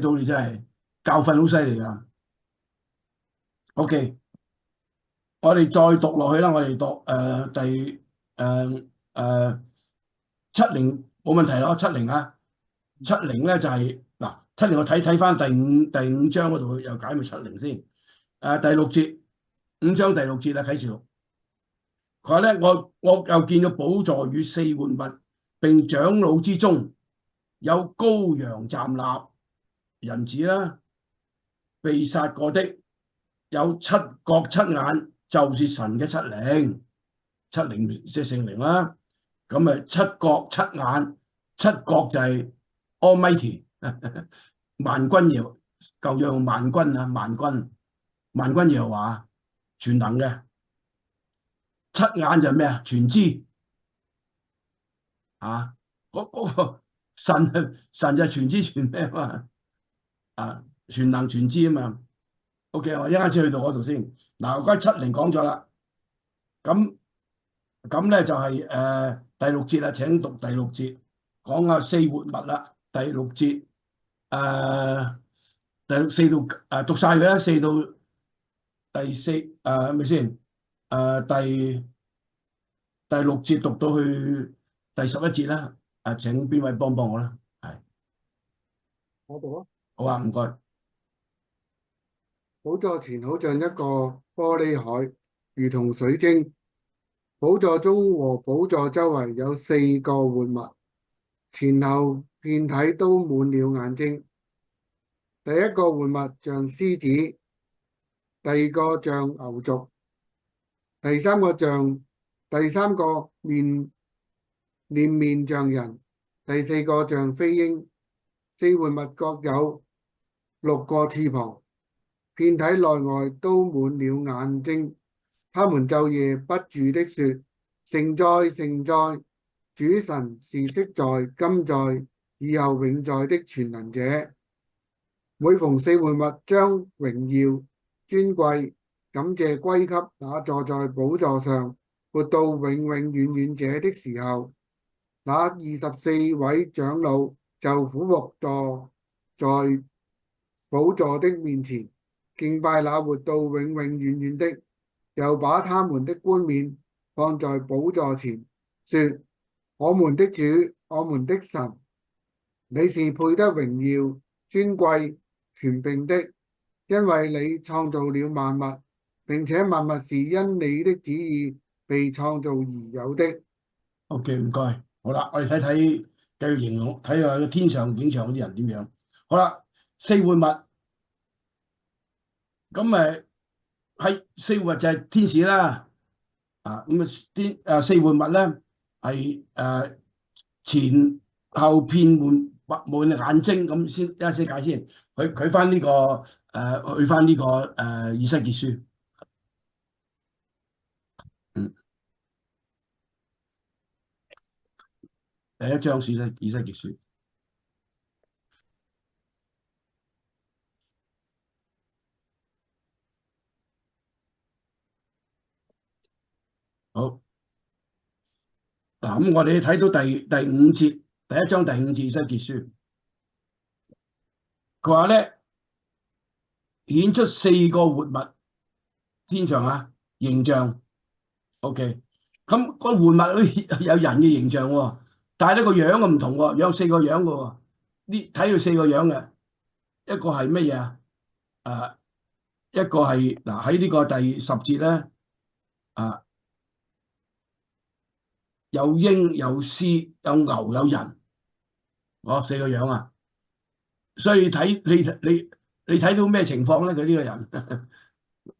到你真係教訓好犀利啊 ！OK， 我哋再讀落去啦，我哋讀第70冇問題咯，70啊，70咧就係70我睇翻第五章嗰度又解咪70先。第6節，5章第6節啊，啟示錄。佢話咧，我又見到寶座與4活物並長老之中有羔羊站立，人子啦，被殺過的有7角7眼，就是神嘅7靈，即係聖靈啦。咁7角7眼，7角就係 Almighty 萬軍耶，舊約用萬軍啊，萬軍耶和華全能嘅。7眼就係咩啊？全知啊！嗰個神就係全知全咩嘛？全能全知啊嘛。OK， 我一陣先去到嗰度先。嗱，嗰70講咗啦。咁咧就係第6節啦。請讀第6節，講下4活物啦。第6節第4到讀晒佢啦，4到第4係咪先？第6節讀到去第11節啦。請邊位幫我啦？係我讀啊。好啊，唔該。寶座前好像一個玻璃海，如同水晶。寶座中和寶座周圍有4個活物，前後遍體都滿了眼睛。第一個活物像獅子，第二個像牛犢，第三個面像人，第4個像飛鷹。4活物各有6個翅膀，遍體內外都滿了眼睛。他們晝夜不住的說：聖哉，聖哉，主神是昔在、今在、以後永在的全能者。每逢4活物將榮耀、尊貴、感謝歸給那坐在寶座上、活到永永遠遠者的時候，那24位長老就俯伏坐在寶座的面前，敬拜那活到永永遠遠的，又把他們的冠冕放在寶座前，說：我們的主，我們的神，你是配得榮耀、尊貴、權柄的，因為你創造了萬物，並且萬物是因你的旨意被創造而有的。OK， 唔該。好啦，我哋睇繼續形容，睇下天上景象嗰啲人點樣。好啦，4活物，咁係4活物就係天使啦。4活物咧係前後遍或滿眼睛咁先一先解先，佢翻呢個去翻呢個以西結書，第一章以西結書。好，嗱咁我哋睇到第五節，第一章第五節以西結書，佢話咧顯出4個活物，天上啊形象 ，OK， 咁個活物有人嘅形象喎，但係呢個樣嘅唔同喎，有4個樣嘅喎，呢睇到4個樣嘅，一個係乜嘢啊？一個係嗱喺呢個第10節咧，有鷹有獅有牛有人，4個樣啊！所以你睇到咩情況咧？佢呢個人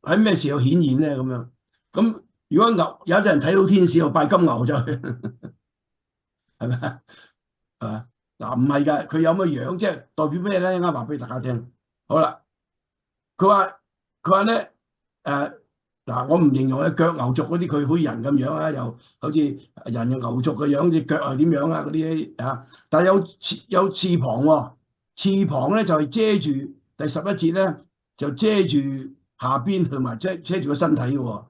喺咩時候顯現咧？咁樣咁如果牛有啲人睇到天使又拜金牛就係咪啊？嗱唔係㗎，佢有乜樣即係代表咩咧？啱話俾大家聽。好啦，佢話咧嗱，我唔形容咧腳牛族嗰啲，佢好似人咁樣啊，又好似人嘅牛族嘅樣，隻腳係點樣啊嗰啲啊，但係有翅膀喎，翅膀咧就係遮住第11節咧，就遮住下邊同埋遮住個身體嘅喎，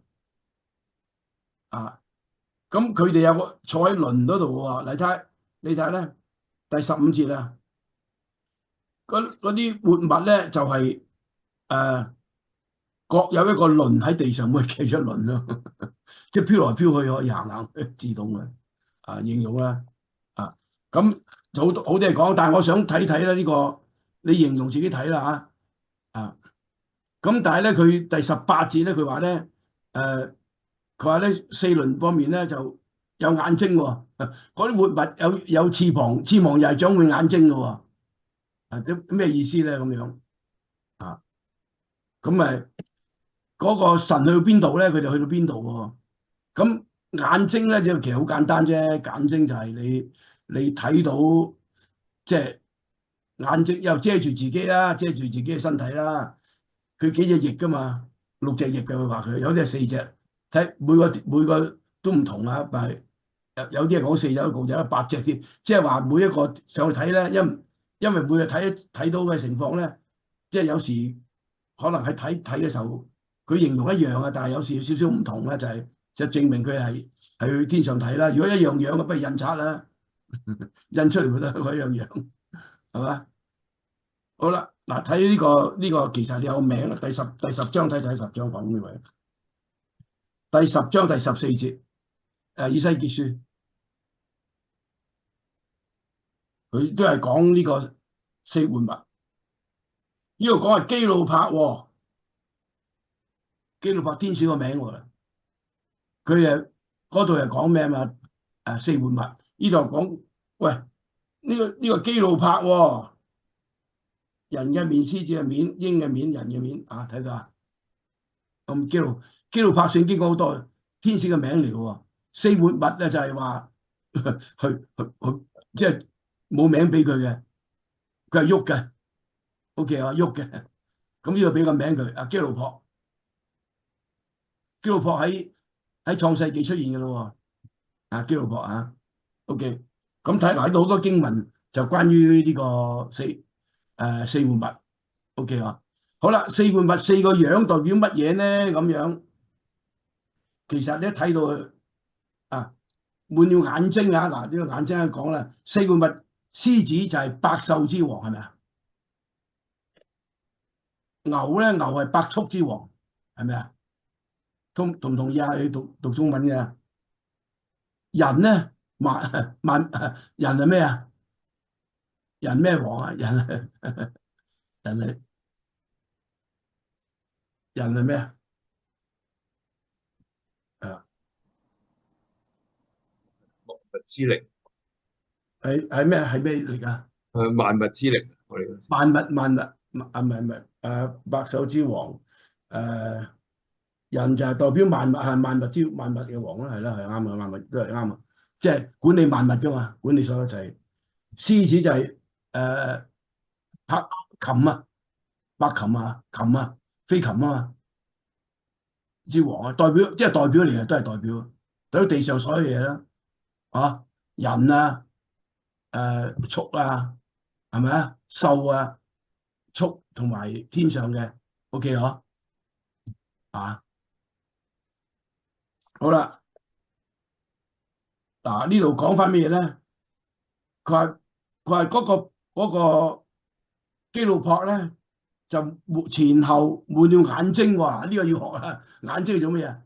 咁佢哋有個坐喺輪嗰度喎，你睇咧第15節啊，嗰啲活物咧就係各有一個輪喺地上，會企咗輪咯，即係飄來飄去可以行自動嘅應用啦咁好多嘢講，但係我想睇睇啦呢個，你形容自己睇啦咁但係咧佢第18節咧佢話咧佢話咧4輪方面咧就有眼睛喎，嗰啲活物有翅膀，翅膀又係長滿眼睛嘅喎，啲咩意思咧咁樣咁咪？嗰個神去到邊度咧？佢哋去到邊度喎？咁眼睛咧就其實好簡單啫，眼睛就係你睇到，即係眼睛又遮住自己啦，遮住自己嘅身體啦。佢幾隻翼㗎嘛？6隻翼嘅，佢話佢有啲係4隻，睇每個都唔同啊。但係有啲係講4隻，有啲8隻添，即係話每一個上去睇咧，因為每日睇到嘅情況咧，即係有時可能喺睇嘅時候。佢形容一樣啊，但係有時少少唔同咧，就證明佢係去天上睇啦。如果一樣樣嘅，不如印刷啦，印出嚟咪得嗰樣樣，係嘛？好啦，嗱睇呢個其實你有名啊，第十章睇10章講呢位，第10章第14節，以西結書，佢都係講呢個4活物，呢度講係基路伯喎。基路伯天使個名喎，佢嗰度係講咩嘛？4活物，呢度講喂呢個基路伯喎，人嘅面、獅子嘅面、鷹嘅面、人嘅面睇到啊？咁基路伯聖經講好多天使嘅名嚟嘅喎，4活物咧就係話去即係冇名俾佢嘅，佢係喐嘅 ，OK 啊喐嘅，咁呢度俾個名佢基路伯。基路伯喺創世紀出現嘅咯喎，基路伯OK， 咁睇埋喺度好多經文就關於呢個四活物 OK 好啦，4活物4個樣代表乜嘢咧？咁樣其實你一睇到滿了眼睛嗱呢個眼睛講啦，4活物獅子就係百獸之王係咪啊？牛咧牛係百畜之王係咪啊？同唔同意啊？你讀中文嘅人咧，人係咩啊？人咩王啊？人係咩啊？萬物之靈係咩？係咩嚟㗎？萬物之靈，我哋萬物唔係百獸之王人就係代表萬物，係萬物嘅王啦，係啦，係啱嘅，萬物都係啱啊，即係管理萬物㗎嘛，管理所有一切。獅子就係誒拍琴啊，拍琴啊，琴啊，飛琴啊嘛，之王啊，代表即係代表嚟嘅，都係代表地上所有嘢啦，啊，人啊，畜啊，係咪啊？獸啊，畜同埋天上嘅，OK 嗬，啊，好啦，嗱呢度講翻咩嘢咧？佢話嗰個基路伯咧就前後滿了眼睛喎，呢個要學啊！眼睛係做咩啊？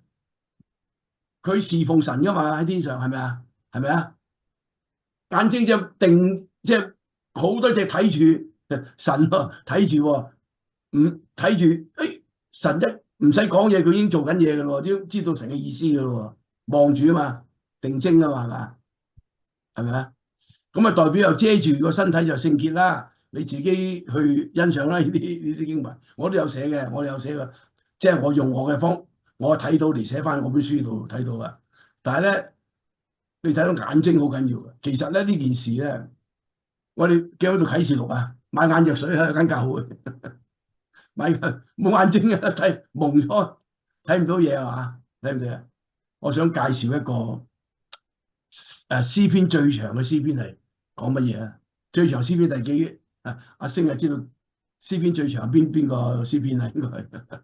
佢侍奉神噶嘛，喺天上係咪啊？係咪啊？眼睛就定即係好多隻睇住神喎，睇住喎，唔睇住誒神一唔使講嘢，佢已經做緊嘢噶咯，都知道神嘅意思噶咯，望住啊嘛，定睛啊嘛，係咪？係咪啊？咁啊代表又遮住個身體就聖潔啦，你自己去欣賞啦。呢啲經文我都有寫嘅，我有寫嘅，即係我用我嘅我睇到嚟寫翻我本書度睇到嘅。但係咧，你睇到眼睛好緊要嘅。其實咧呢件事咧，我哋記喺度啟示錄啊，買眼藥水喺間教會，買冇眼睛啊，睇蒙咗，睇唔到嘢係嘛？睇唔到啊！我想介紹一個詩篇最長嘅詩篇係講乜嘢啊？最長詩篇第幾？阿星就知道詩篇最長邊個詩篇啊？應該係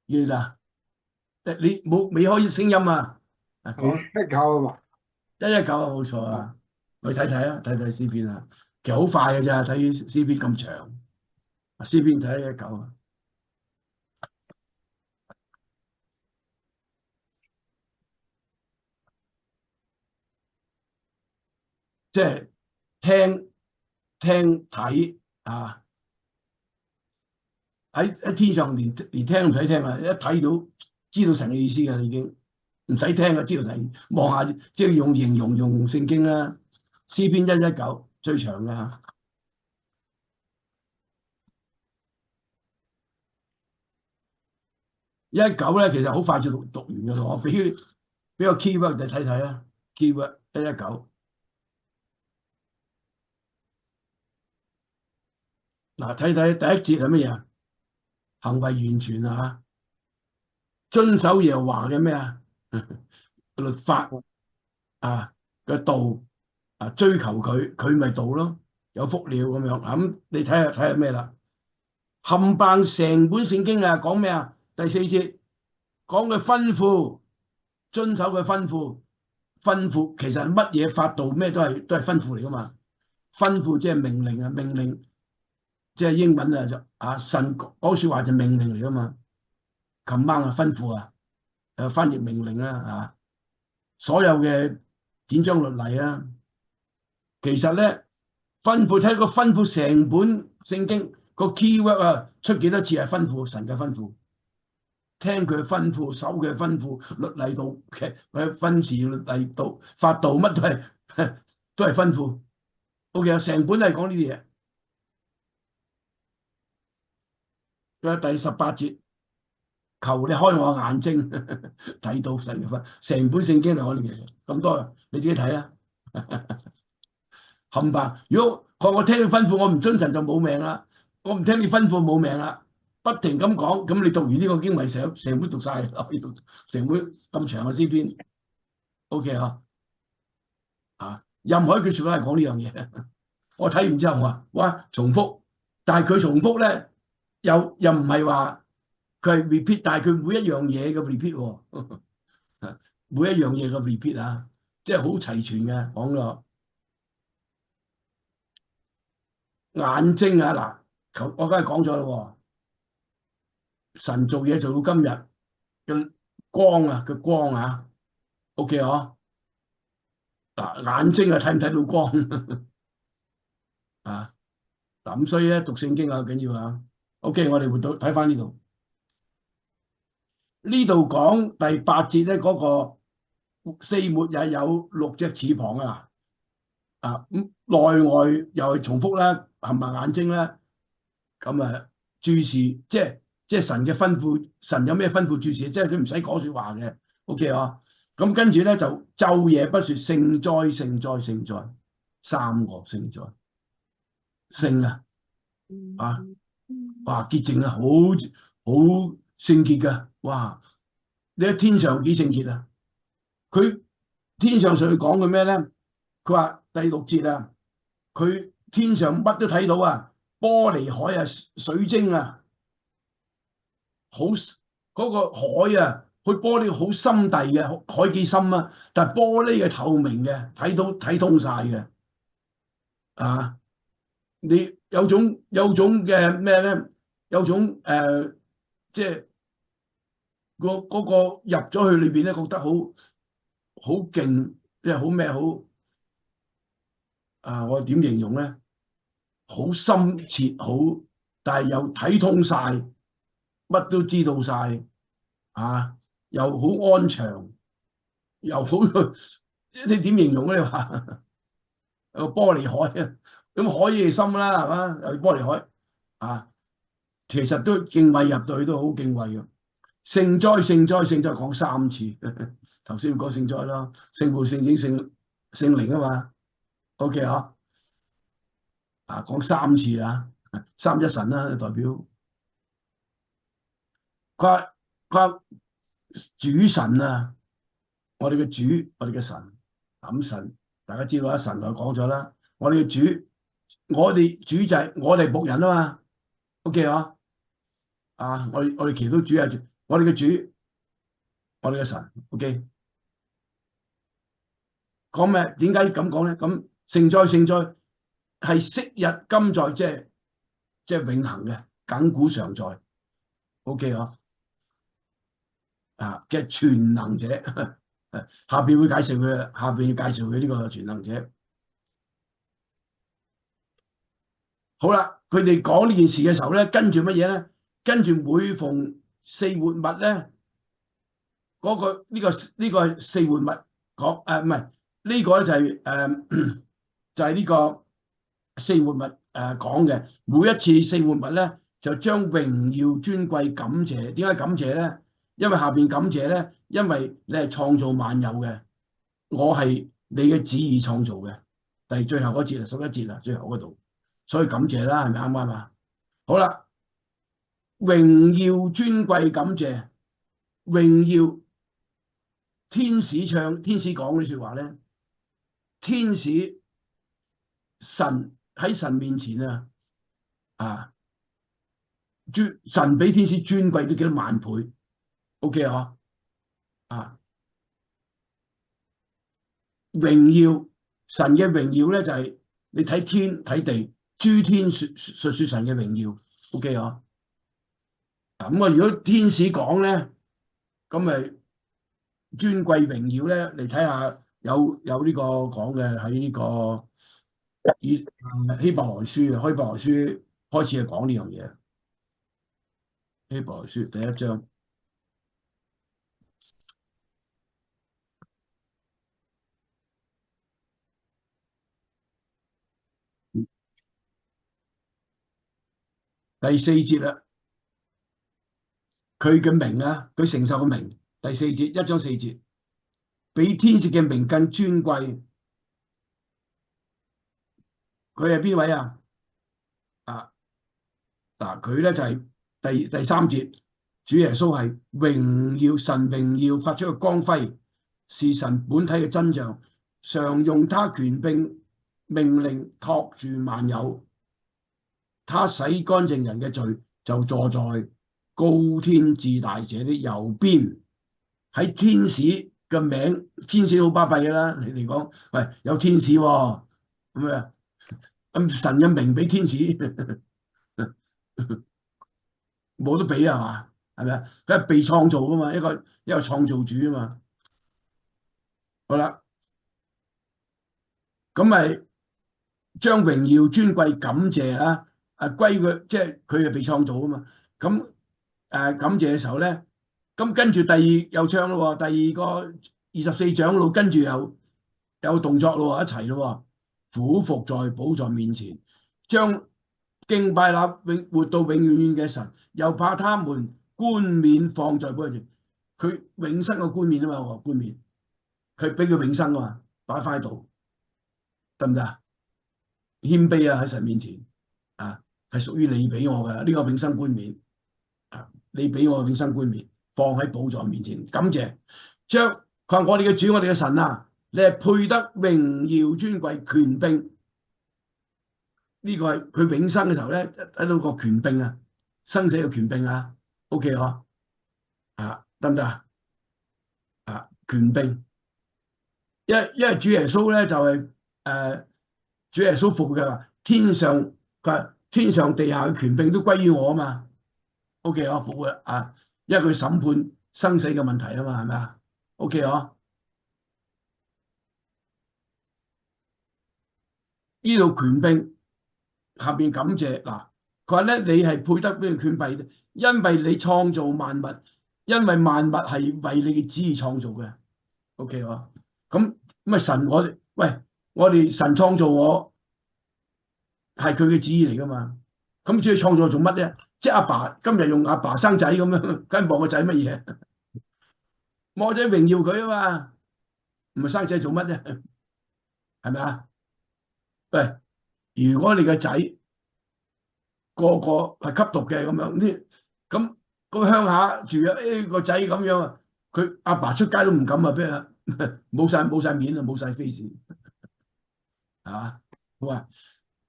記得你未開聲音啊？講119啊嘛， 119啊，冇錯啊！去睇睇啊，睇睇詩篇啊，其實好快嘅咋，睇詩篇咁長，詩篇睇119啊。即係聽睇啊！喺天上連聽都唔使聽啊！一睇到知道神嘅意思嘅，已經唔使聽啊，知道神望下即係用形容用聖經啦。詩篇119最長嘅嚇119咧，其實好快就讀完嘅咯。我俾個 keyword 你睇睇啊 ，keyword 119。嗱，睇睇第一節係乜嘢？行為完全啊，遵守耶和華嘅咩啊？律法啊嘅道啊，追求佢咪道咯，有福了咁樣。咁你睇下咩啦？冚唪成本聖經啊，講咩啊？第4節講佢吩咐，遵守佢吩咐。吩咐其實乜嘢法度咩都係吩咐嚟噶嘛。吩咐即係命令啊，命令即係英文啊就神講説話就命令嚟噶嘛。command啊，吩咐啊，翻譯命令啊，所有嘅典章律例啊，其實咧吩咐睇個吩咐成本聖經個 keyword 啊，出幾多次係吩咐神嘅吩咐，聽佢嘅吩咐，守佢嘅吩咐，律例道嘅分時律例道法度乜都係吩咐。OK 啊，成本都係講呢啲嘢。佢第18節。求你開我眼睛，睇到神嘅吩，成本聖經係我哋嘅咁多，你自己睇啦。冚唪唥，如果我聽你吩咐，我唔遵循就冇命啦。我唔聽你吩咐冇命啦。不停咁講，咁你讀完呢個經文成本讀晒，可以讀成本咁長嘅詩篇。OK 任何一句説話係講呢樣嘢。我睇完之後我話：哇，重複，但係佢重複咧，又唔係話。佢係 repeat，但係佢每一樣嘢嘅 repeat 喎，每一樣嘢嘅 repeat 啊，即係好齊全嘅講咗。眼睛啊嗱，我梗係講咗啦，神做嘢做到今日嘅光啊嘅光啊 ，OK 嗬？嗱，眼睛啊睇唔睇到光啊？嗱咁所以咧讀聖經啊緊要啊。OK，我哋回到睇翻呢度。呢度講第8節咧，嗰個4末日有6隻翅膀啊！內外又係重複啦，冚唪唥眼睛啦，咁注視，即係神嘅吩咐，神有咩吩咐注視，即係佢唔使講説話嘅 ，OK 啊？咁跟住咧就晝夜不說聖哉聖哉聖哉， 3個聖在，聖啊，啊，哇，潔淨啊，好聖潔㗎，哇！你喺天上幾聖潔啊？佢天上上去講嘅咩咧？佢話第6節啊，佢天上乜都睇到啊，玻璃海啊，水晶啊，好嗰個海啊，佢玻璃好深底嘅，海幾深啊？但係玻璃係透明嘅，睇通晒嘅，啊！你有種嘅咩咧？有種即係嗰個入咗去裏邊咧，覺得好勁，即係好咩好我點形容咧？好深切，但係又睇通晒，乜都知道晒，又好安詳，又好你點形容咧？你話有個玻璃海啊，咁海亦深啦，係嘛？有玻璃海其實都敬畏入到去都好敬畏嘅。聖哉聖哉聖哉講3次，頭先講聖哉啦，聖父聖子聖靈啊嘛 ，OK 講3次三一神啦，代表佢話主神啊，我哋嘅主，我哋嘅神，咁神大家知道啦，神就講咗啦，我哋嘅主，我哋主就係我哋僕人啊嘛 ，OK 我哋祈禱主係主，我哋嘅主，我哋嘅神 ，OK。講咩？點解咁講咧？咁聖哉聖哉係昔日今在，即係永恆嘅，亙古常在。OK 嘅全能者，下邊會介紹佢啦。下邊要介紹佢呢個全能者。好啦，佢哋講呢件事嘅時候咧，跟住乜嘢咧？跟住每逢4活物咧，呢個4活物講唔係。呢個咧就係呢個4活物講嘅。每一次4活物咧，就將榮耀尊貴感謝。點解感謝咧？因為下邊感謝咧，因為你係創造萬有嘅，我係你嘅旨意創造嘅。最後嗰節11節啦，最後嗰度，所以感謝啦，係咪啱啱啊？好啦，榮耀尊貴感謝，榮耀天使講啲説話咧。天使神喺神面前神比天使尊貴都幾多萬倍 ，OK 榮耀神嘅榮耀咧就係你睇天睇地，諸天述說神嘅榮耀 ，OK 咁如果天使講咧，咁咪尊貴榮耀咧，嚟睇下。有呢個講嘅喺呢個希伯來書希伯來書開始係講呢樣嘢。希伯來書第1章第4節啦，佢嘅名佢承受嘅名，第4節1章4節。比天使嘅名更尊貴，佢係邊位佢咧就係第3節，主耶穌係榮耀神榮耀發出嘅光輝，是神本體嘅真像，常用他權柄命令托住萬有，他洗乾淨人嘅罪，就坐在高天至大者的右邊。喺天使嘅名，天使好巴閉㗎啦！你哋講，喂，有天使喎，咁神嘅名俾天使冇得比係嘛？係咪啊？佢係被創造㗎嘛，一個創造主啊嘛。好啦，咁咪將榮耀尊貴感謝歸佢，即係佢係被創造啊嘛。咁感謝嘅時候咧。咁跟住又唱咯，第2個24長老跟住有動作咯，一齊咯，俯伏在寶座面前，將敬拜那活到永遠嘅神，又把他們冠冕放在寶座前，佢永生嘅冠冕啊嘛，冠冕，佢俾佢永生啊嘛，擺翻喺度，得唔得啊？謙卑啊喺神面前啊，係屬於你俾我嘅呢個永生冠冕啊，你俾我永生冠冕放喺寶座面前，感謝。將佢話我哋嘅主，我哋嘅神啊，你係配得榮耀尊貴權柄。呢個係佢永生嘅時候咧，睇到個權柄啊，生死嘅權柄啊 ，OK 嗬，啊得唔得啊？啊權柄，因為主耶穌咧就係、主耶穌復活嘅話，天上地下嘅權柄都歸於我啊嘛，OK 嗬復活啊，因為佢審判生死嘅問題啊嘛，係咪啊？OK 嗬，呢度權柄。下邊感謝嗱，佢話咧你係配得呢個權柄，因為你創造萬物，因為萬物係為你嘅旨意創造嘅。OK 喎，咁啊神我哋神創造我係佢嘅旨意嚟噶嘛？咁至於創造做乜咧？即係阿爸今日用阿爸生仔咁樣，跟望個仔乜嘢？望個仔榮耀佢啊嘛，唔係生仔做乜啫？係咪啊？喂！如果你個仔個個係吸毒嘅咁樣啲，咁個鄉下住啊，個仔咁樣啊，佢阿爸出街都唔敢啊，俾啊冇晒面啊，冇晒 face， 係嘛？好啊，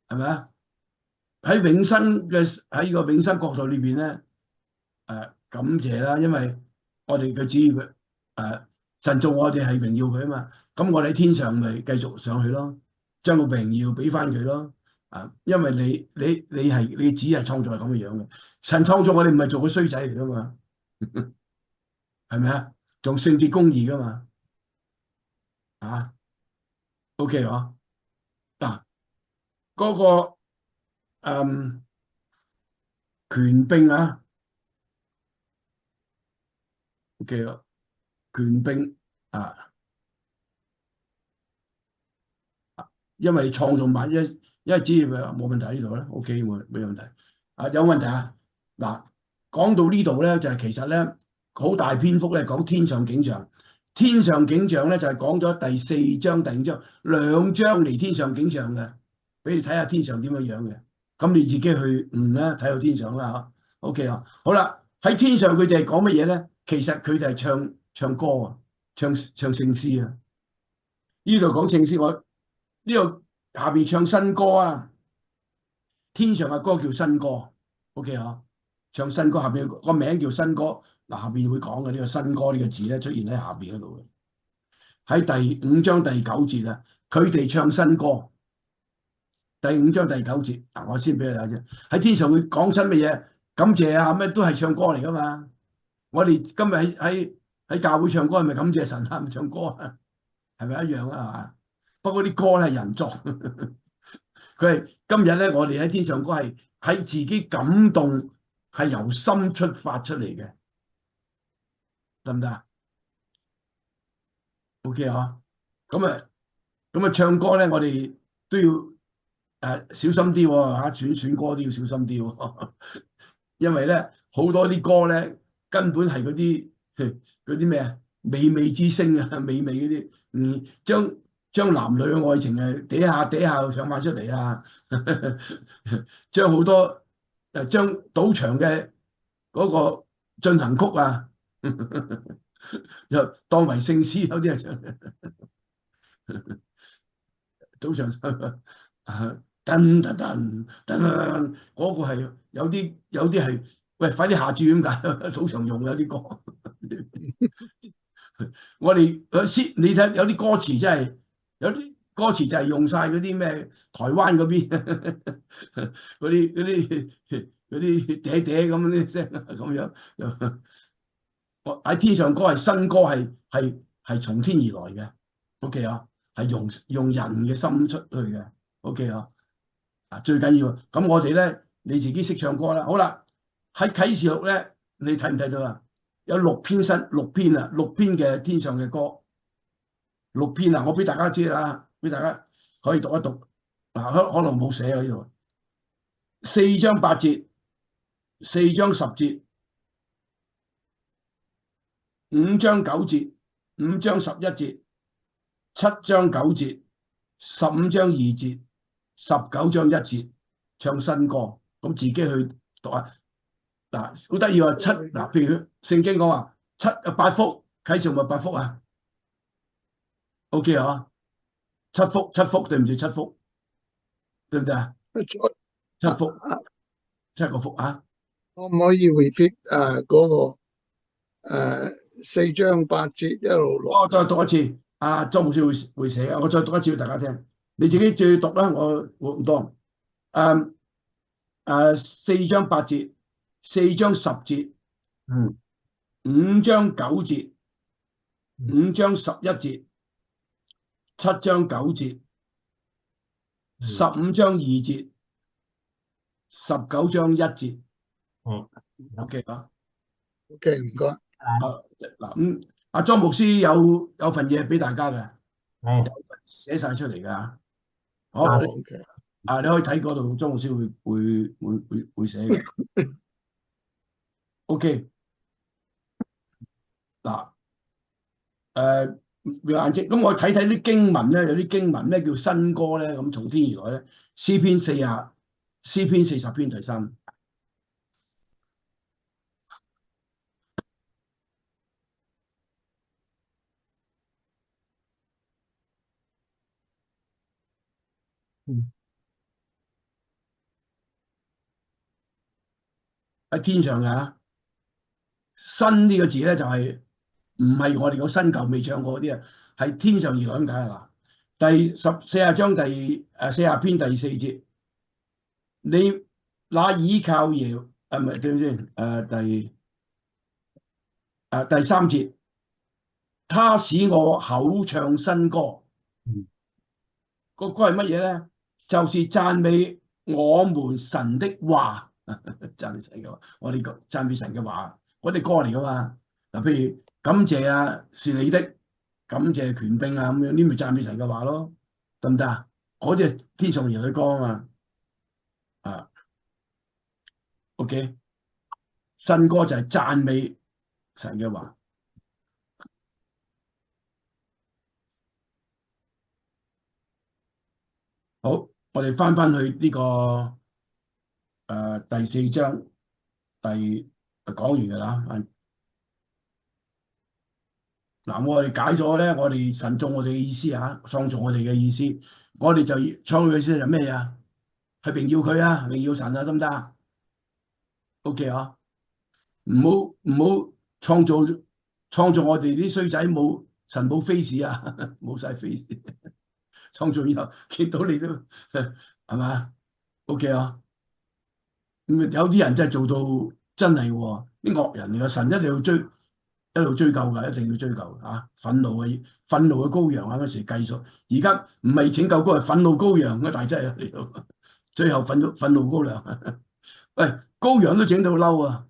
係咪啊？喺個永生國度裏邊咧，感謝啦，因為我哋嘅旨意神造我哋係榮耀佢啊嘛，咁我哋喺天上咪繼續上去咯，將個榮耀俾翻佢咯。因為你只係創造係咁嘅樣嘅，神創造我哋唔係做個衰仔嚟噶嘛，係咪啊？仲聖潔公義噶嘛，OK 嗬？嗱，嗰個權柄啊 ，OK 咯，權柄因為你創造萬一。因為只要冇問題呢度咧 ，OK 冇問題。有問題啊？嗱，講到呢度咧，就係其實咧好大篇幅咧講天上景象。天上景象咧就係講咗第4章、第5章2章嚟天上景象嘅，俾你睇下天上點樣樣嘅。咁你自己去啦，睇到天上啦嚇。OK 啊，好啦，喺天上佢哋係講乜嘢咧？其實佢哋係唱歌啊，唱聖詩啊。呢度講聖詩，我呢度。下邊唱新歌啊！天上嘅歌叫新歌 ，OK 嗬？唱新歌下邊個名叫新歌，嗱下邊會講嘅呢個新歌呢個字咧出現喺下邊嗰度嘅，喺第5章第9節啊，佢哋唱新歌。第5章第9節，嗱我先俾你睇先，喺天上會講新乜嘢？感謝啊，咩都係唱歌嚟噶嘛。我哋今日喺教會唱歌係咪感謝神啊？咪唱歌啊？係咪一樣啊？係嘛？不過啲歌咧係人作，佢係今日咧，我哋喺天上歌係喺自己感動，係由心出發出嚟嘅，得唔得啊 ？OK 嗬，咁啊唱歌咧，我哋都要小心啲喎嚇，選歌都要小心啲喎，因為咧好多啲歌咧根本係嗰啲咩啊，美美之聲啊，美美嗰啲，將男女嘅愛情嗲下唱翻出嚟啊！將好多將賭場嘅嗰個進行曲啊，就當為聖詩，有啲人唱賭場噔噔噔噔，嗰個係有啲係喂，快啲下注點解？賭場用有啲歌，我哋你睇有啲歌詞真係。有啲歌詞就係用晒嗰啲咩台灣嗰邊嗰啲嗲咁啲聲咁樣。我喺天上歌係新歌，係從天而來嘅。OK 啊，係用人嘅心出去嘅。OK 啊，最緊要。咁我哋咧，你自己識唱歌啦。好啦，喺啟示錄咧，你睇唔睇到啊？有6篇嘅天上嘅歌。6篇啊，我俾大家知啦，俾大家可以讀一讀。可能冇寫喺呢度。4章8節、4章10節、5章9節、5章11節、7章9節、15章2節、19章1節唱新歌，咁自己去讀下。嗱，好得意喎，譬如聖經講話8福，啟示錄咪8福啊？OK 啊，七福對唔住，七福對唔對啊？七福7個福啊！可唔可以 repeat 嗰個4章8節一路落？我再讀一次，莊牧師會寫，我再讀一次俾大家聽。你自己再讀啦，我唔多。4章8節，4章10節，5章9節，5章11節，7章9節，15章2節，19章1節。OK 啊。OK，唔該。嗱咁，阿莊牧師有份嘢俾大家嘅，寫晒出嚟㗎。好， OK。你可以睇嗰度，莊牧師會寫嘅。OK， 嗱，眼睛，咁我睇睇啲經文咧，有啲經文咩叫新歌咧？咁從天而來咧，詩篇40篇第3。喺天上㗎，新呢個字咧就係唔係我哋個新舊未唱過嗰啲啊，係天上而來咁解係嘛？第40章40篇第4節，你那倚靠耶，唔係對唔住，第3節，他使我口唱新歌。個歌係乜嘢咧？就是讚美我們神的話。讚美神嘅話，我哋讚美神嘅話，嗰啲歌嚟噶嘛。嗱，譬如感謝啊，是你的，感謝權柄啊，咁樣呢咪讚美神嘅話咯，得唔得啊？嗰啲係天上兒女歌啊嘛。OK， 新歌就係讚美神嘅話。好，我哋翻去呢個第4章講完㗎啦。嗱，我哋解咗咧，我哋神造我哋嘅意思啊，創造我哋嘅意思，我哋就創造嘅意思係咩啊？係榮耀佢啊，榮耀神啊，得唔得啊 ？OK 啊，唔好創造我哋啲衰仔冇神冇 face 啊，冇晒 face， 創造以後見到你都係嘛 ？OK 啊，咁有啲人真係做到真係喎，啲惡人嚟嘅，神一定要一路追究㗎，一定要追究啊！憤怒嘅羔羊啊，嗰時計數，而家唔係拯救羔，係憤怒羔羊嘅大劑啊！嚟到最後憤怒羔羊，喂，羔羊都整到嬲啊！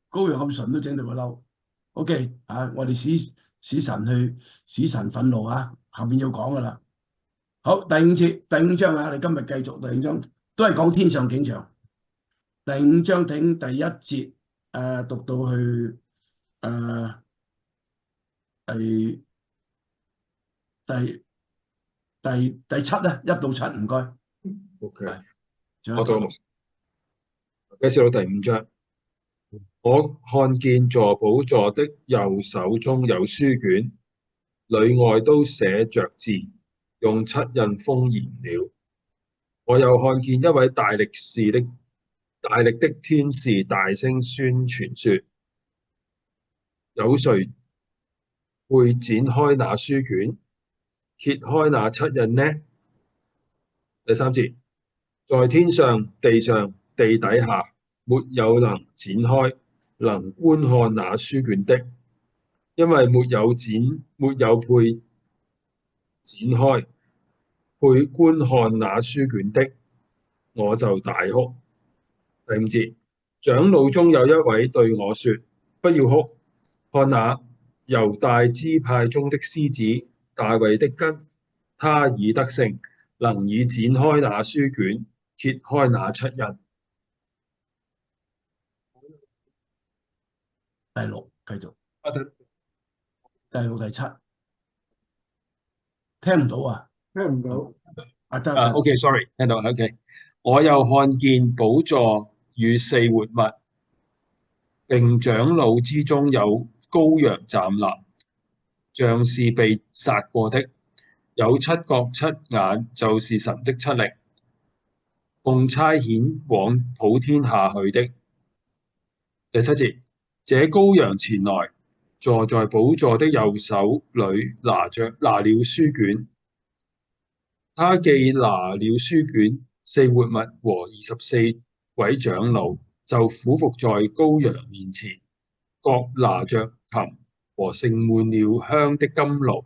羔羊咁純都整到佢嬲。OK 啊，我哋使神憤怒啊！後面要講㗎啦。好，第5章啊，你今日繼續第5章，都係講天上景象。第5章聽第1節，讀到去第7咧，1到7，唔該。OK， 我讀。啟示錄第5章，我看見坐寶座的右手中有書卷，裏外都寫着字，用7印封嚴了。我又看見一位大力的天使大聲宣傳說：有誰會展開那書卷，揭開那7印呢？第3節，在天上、地上、地底下，沒有能展開、能觀看那書卷的，因為沒有配展開、配觀看那書卷的，我就大哭。第5節，長老中有一位對我說：不要哭，看那猶大支派中的獅子，大衛的根，他已得勝，能以展開那書卷，揭開那7印。第6繼續。第6、第7，聽唔到啊？聽唔到。得。 OK，sorry，聽到 OK。我又看見寶座與四活物，並長老之中有羔羊站立，像是被殺過的，有七角七眼，就是神的七靈，奉差遣往普天下去的。第7節，這羔羊前來，坐在寶座的右手裏，拿了書卷。他既拿了書卷，四活物和24位長老就俯伏在羔羊面前，各拿着琴和盛滿了香的金爐。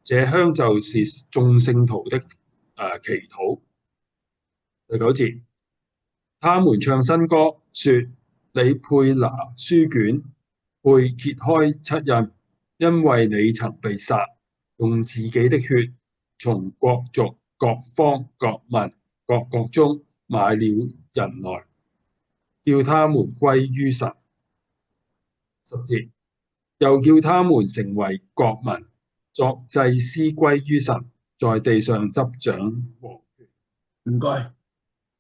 這香就是眾聖徒的祈禱。第9節，他們唱新歌，說：你配拿書卷，配揭開七印，因為你曾被殺，用自己的血從各族、各方、各民、各國中買了人來，叫他們歸於神。10節，又叫他們成為國民，作祭司歸於神，在地上執掌王權。唔該。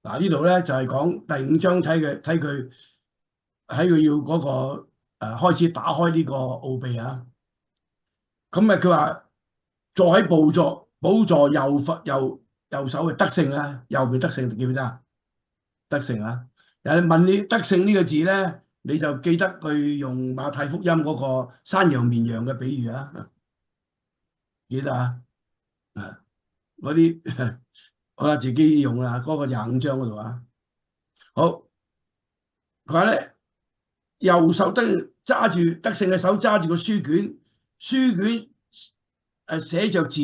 嗱，呢度咧就係講第5章，睇佢喺佢要嗰個開始打開呢個奧秘啊。咁佢話坐喺寶座右手嘅得勝啊，右邊得勝記唔記得啊？得勝啊！人哋問你得勝呢個字咧，你就記得佢用馬太福音嗰個山羊綿羊嘅比喻啊，記得啊？嗰啲好啦，自己用啦，嗰個25章嗰度啊。好，佢話咧，右手揸住得勝嘅手揸住個書卷，書卷寫着字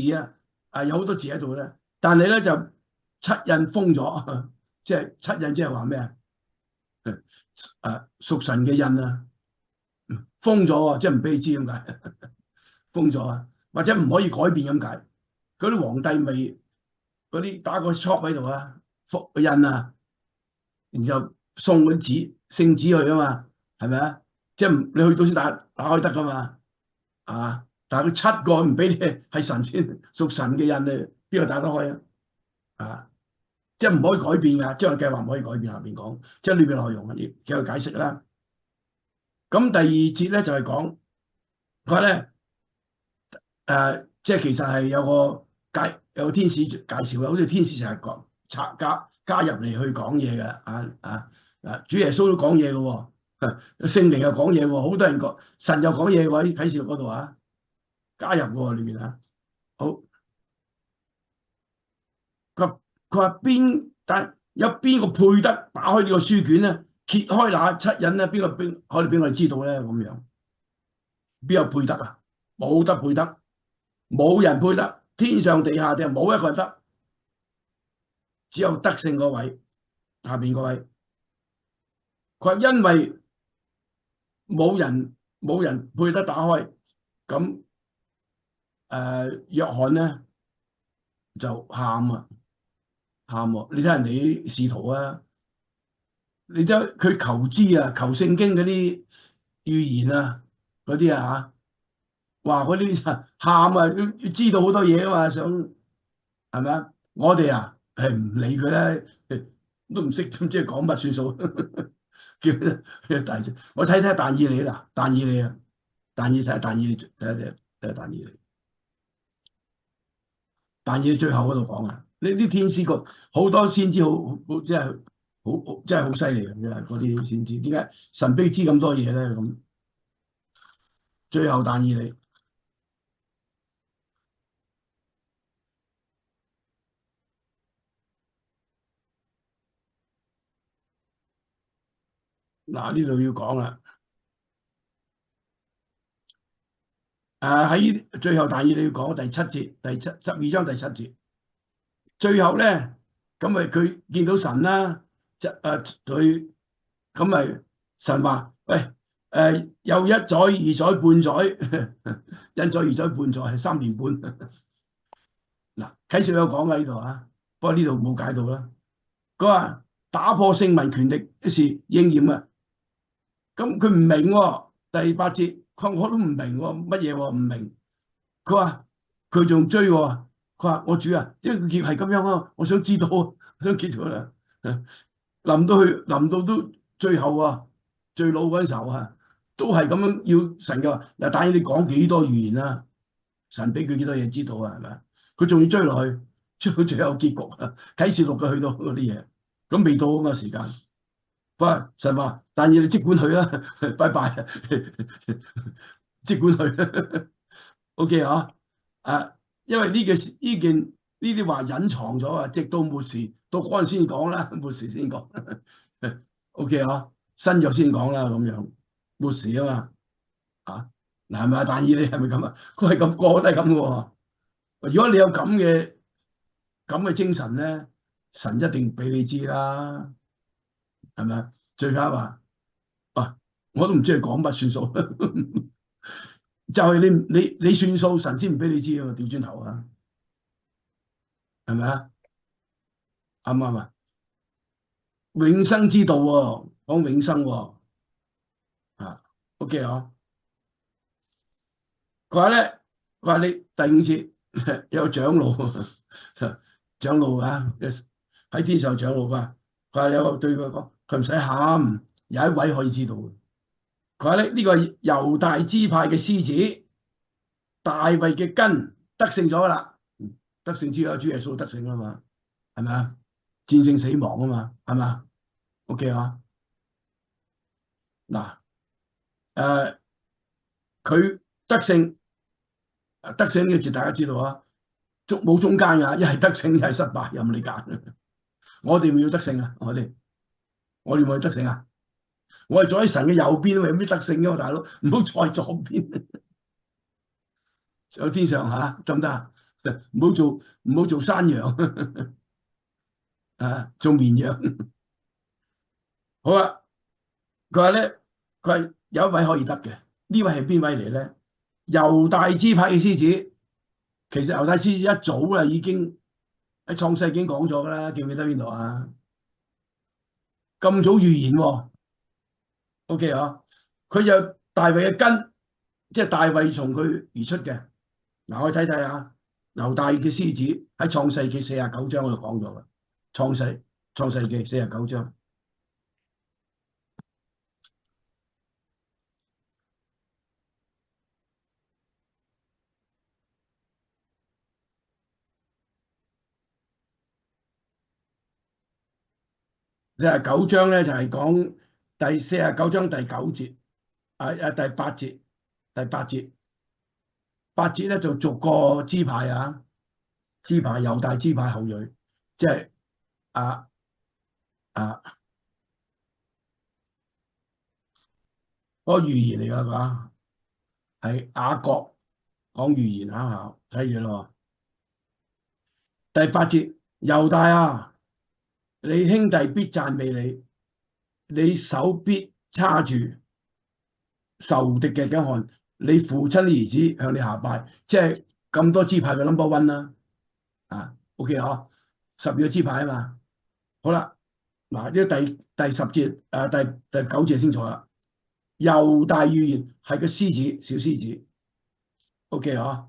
啊，有好多字喺度咧，但係咧就七印封咗，即係七印即係話咩啊？屬神嘅印啊，封咗啊，即係唔俾你知咁解，封咗啊，或者唔可以改變咁解。嗰啲皇帝未嗰啲打個 chop 喺度啊，複印啊，然後送嗰啲紙聖紙去啊嘛，係咪啊？即係你去到先打開得噶嘛，啊！但係佢7個唔俾你，係神先屬神嘅印啊，邊個打得開啊？啊！即係唔可以改變㗎，將來計劃唔可以改變。下邊講即係裏邊內容啊，亦有解釋啦。咁第2節咧就係講佢話咧即係其實係有個天使介紹嘅，好似天使成日講加入嚟去講嘢嘅，主耶穌都講嘢嘅喎，聖靈又講嘢喎，好多人講神又講嘢喎，喺啟示錄嗰度啊，加入喎裏面啊。好，佢話但有邊個配得打開呢個書卷咧？揭開那七印咧？邊個可以俾我哋知道咧？咁樣邊有配得啊？冇得配得，冇人配得，天上地下定係冇一個人得，只有得勝嗰位，下邊嗰位。佢話因為冇人配得打開，咁約翰咧就喊喎！你睇人哋啲使徒啊，你睇佢求知啊，求聖經嗰啲預言啊，嗰啲啊話嗰啲喊啊，要知道好多嘢啊嘛，想係咪啊？我哋唔理佢啦，都唔識即係講乜算數，叫大聲。我睇但以理啦，但以理啊，但以睇但以理，睇但以理，但以理最後嗰度講啊。呢啲天使好多先知好真係好犀利嘅，真係嗰啲先知。點解神秘知咁多嘢咧？咁最後但以理嗱，呢度要講啦。喺最後但以理要講第7節，12章第7節。最後咧，咁咪佢見到神啦，佢咁咪神話喂又1載2載半載1載2載半載係3年半。嗱，啟示有講㗎呢度啊，不過呢度冇解到啦。佢話打破聖民權力嘅事應驗啊，咁佢唔明喎。第8節，我都唔明喎，乜嘢喎？唔明。佢話佢仲追喎。佢話我主啊，呢個劫係咁樣啊，我想知道，我想知道啦。臨到都最後啊，最老嗰陣時候啊，都係咁樣要神嘅話。嗱，但係你講幾多預言啊？神俾佢幾多嘢知道啊？係咪？佢仲要追落去，追到最後結局啊！啟示錄嘅去到嗰啲嘢，咁未到啊嘛時間。佢話神話，但係你即管去啦，拜拜，即管去。O.K. 啊，因為呢啲話隱藏咗啊，直到末時，到嗰陣先講啦，末時先講。O.K. 啊，新約先講啦，咁樣末時啊嘛，嗱係咪啊？但以理係咪咁啊？佢係咁個個都係咁嘅喎。如果你有咁嘅精神咧，神一定俾你知啦，係咪啊？最佳話我都唔知佢講乜算數，就係你算數，神先唔俾你知啊嘛，調轉頭啊，係咪啊？啱唔啱啊？永生之道喎，講永生喎，OK 啊？佢話你第5節有個長老，長老啊，喺天上長老啊，佢話有個對佢講，佢唔使喊，有一位可以知道嘅。佢話呢個猶大支派嘅獅子，大衛嘅根得勝咗啦，得勝之後主耶穌得勝啦嘛，係咪啊？戰勝死亡啊嘛，係咪 OK 啊？嗱，佢得勝呢個字大家知道啊，冇中間㗎，一係得勝，一係失敗，任你揀。我哋咪要得勝啊！我哋咪要得勝啊！我係坐喺神嘅右邊，有咩得勝嘅嘛，大佬？唔好坐喺左邊，上天上嚇得唔得啊？唔好做山羊做綿羊。好啊，佢話有一位可以得嘅，呢位係邊位嚟咧？猶大支派嘅獅子，其實猶大獅子一早啊已經喺創世已經講咗㗎啦，記唔記得邊度啊？咁早預言喎，OK 啊？佢有大衛嘅根，即係大衛從佢而出嘅。嗱，我哋睇睇下猶大嘅獅子喺創世記49章嗰度講咗嘅，創世記49章。49章咧就係講第49章第9節，第8節，8節咧就逐個支派猶大支派後裔，即係嗰個預言嚟㗎嘛，係雅各講預言啊，睇住咯。第8節，猶大啊，你兄弟必讚美你，你手必叉住仇敵嘅頸項，你父親的兒子向你下拜，即係咁多支派嘅 number one 啦。OK 嗬，12個支派啊嘛。好啦，嗱呢個第10節第9節清楚啦。猶大預言係個獅子，小獅子。OK 嗬，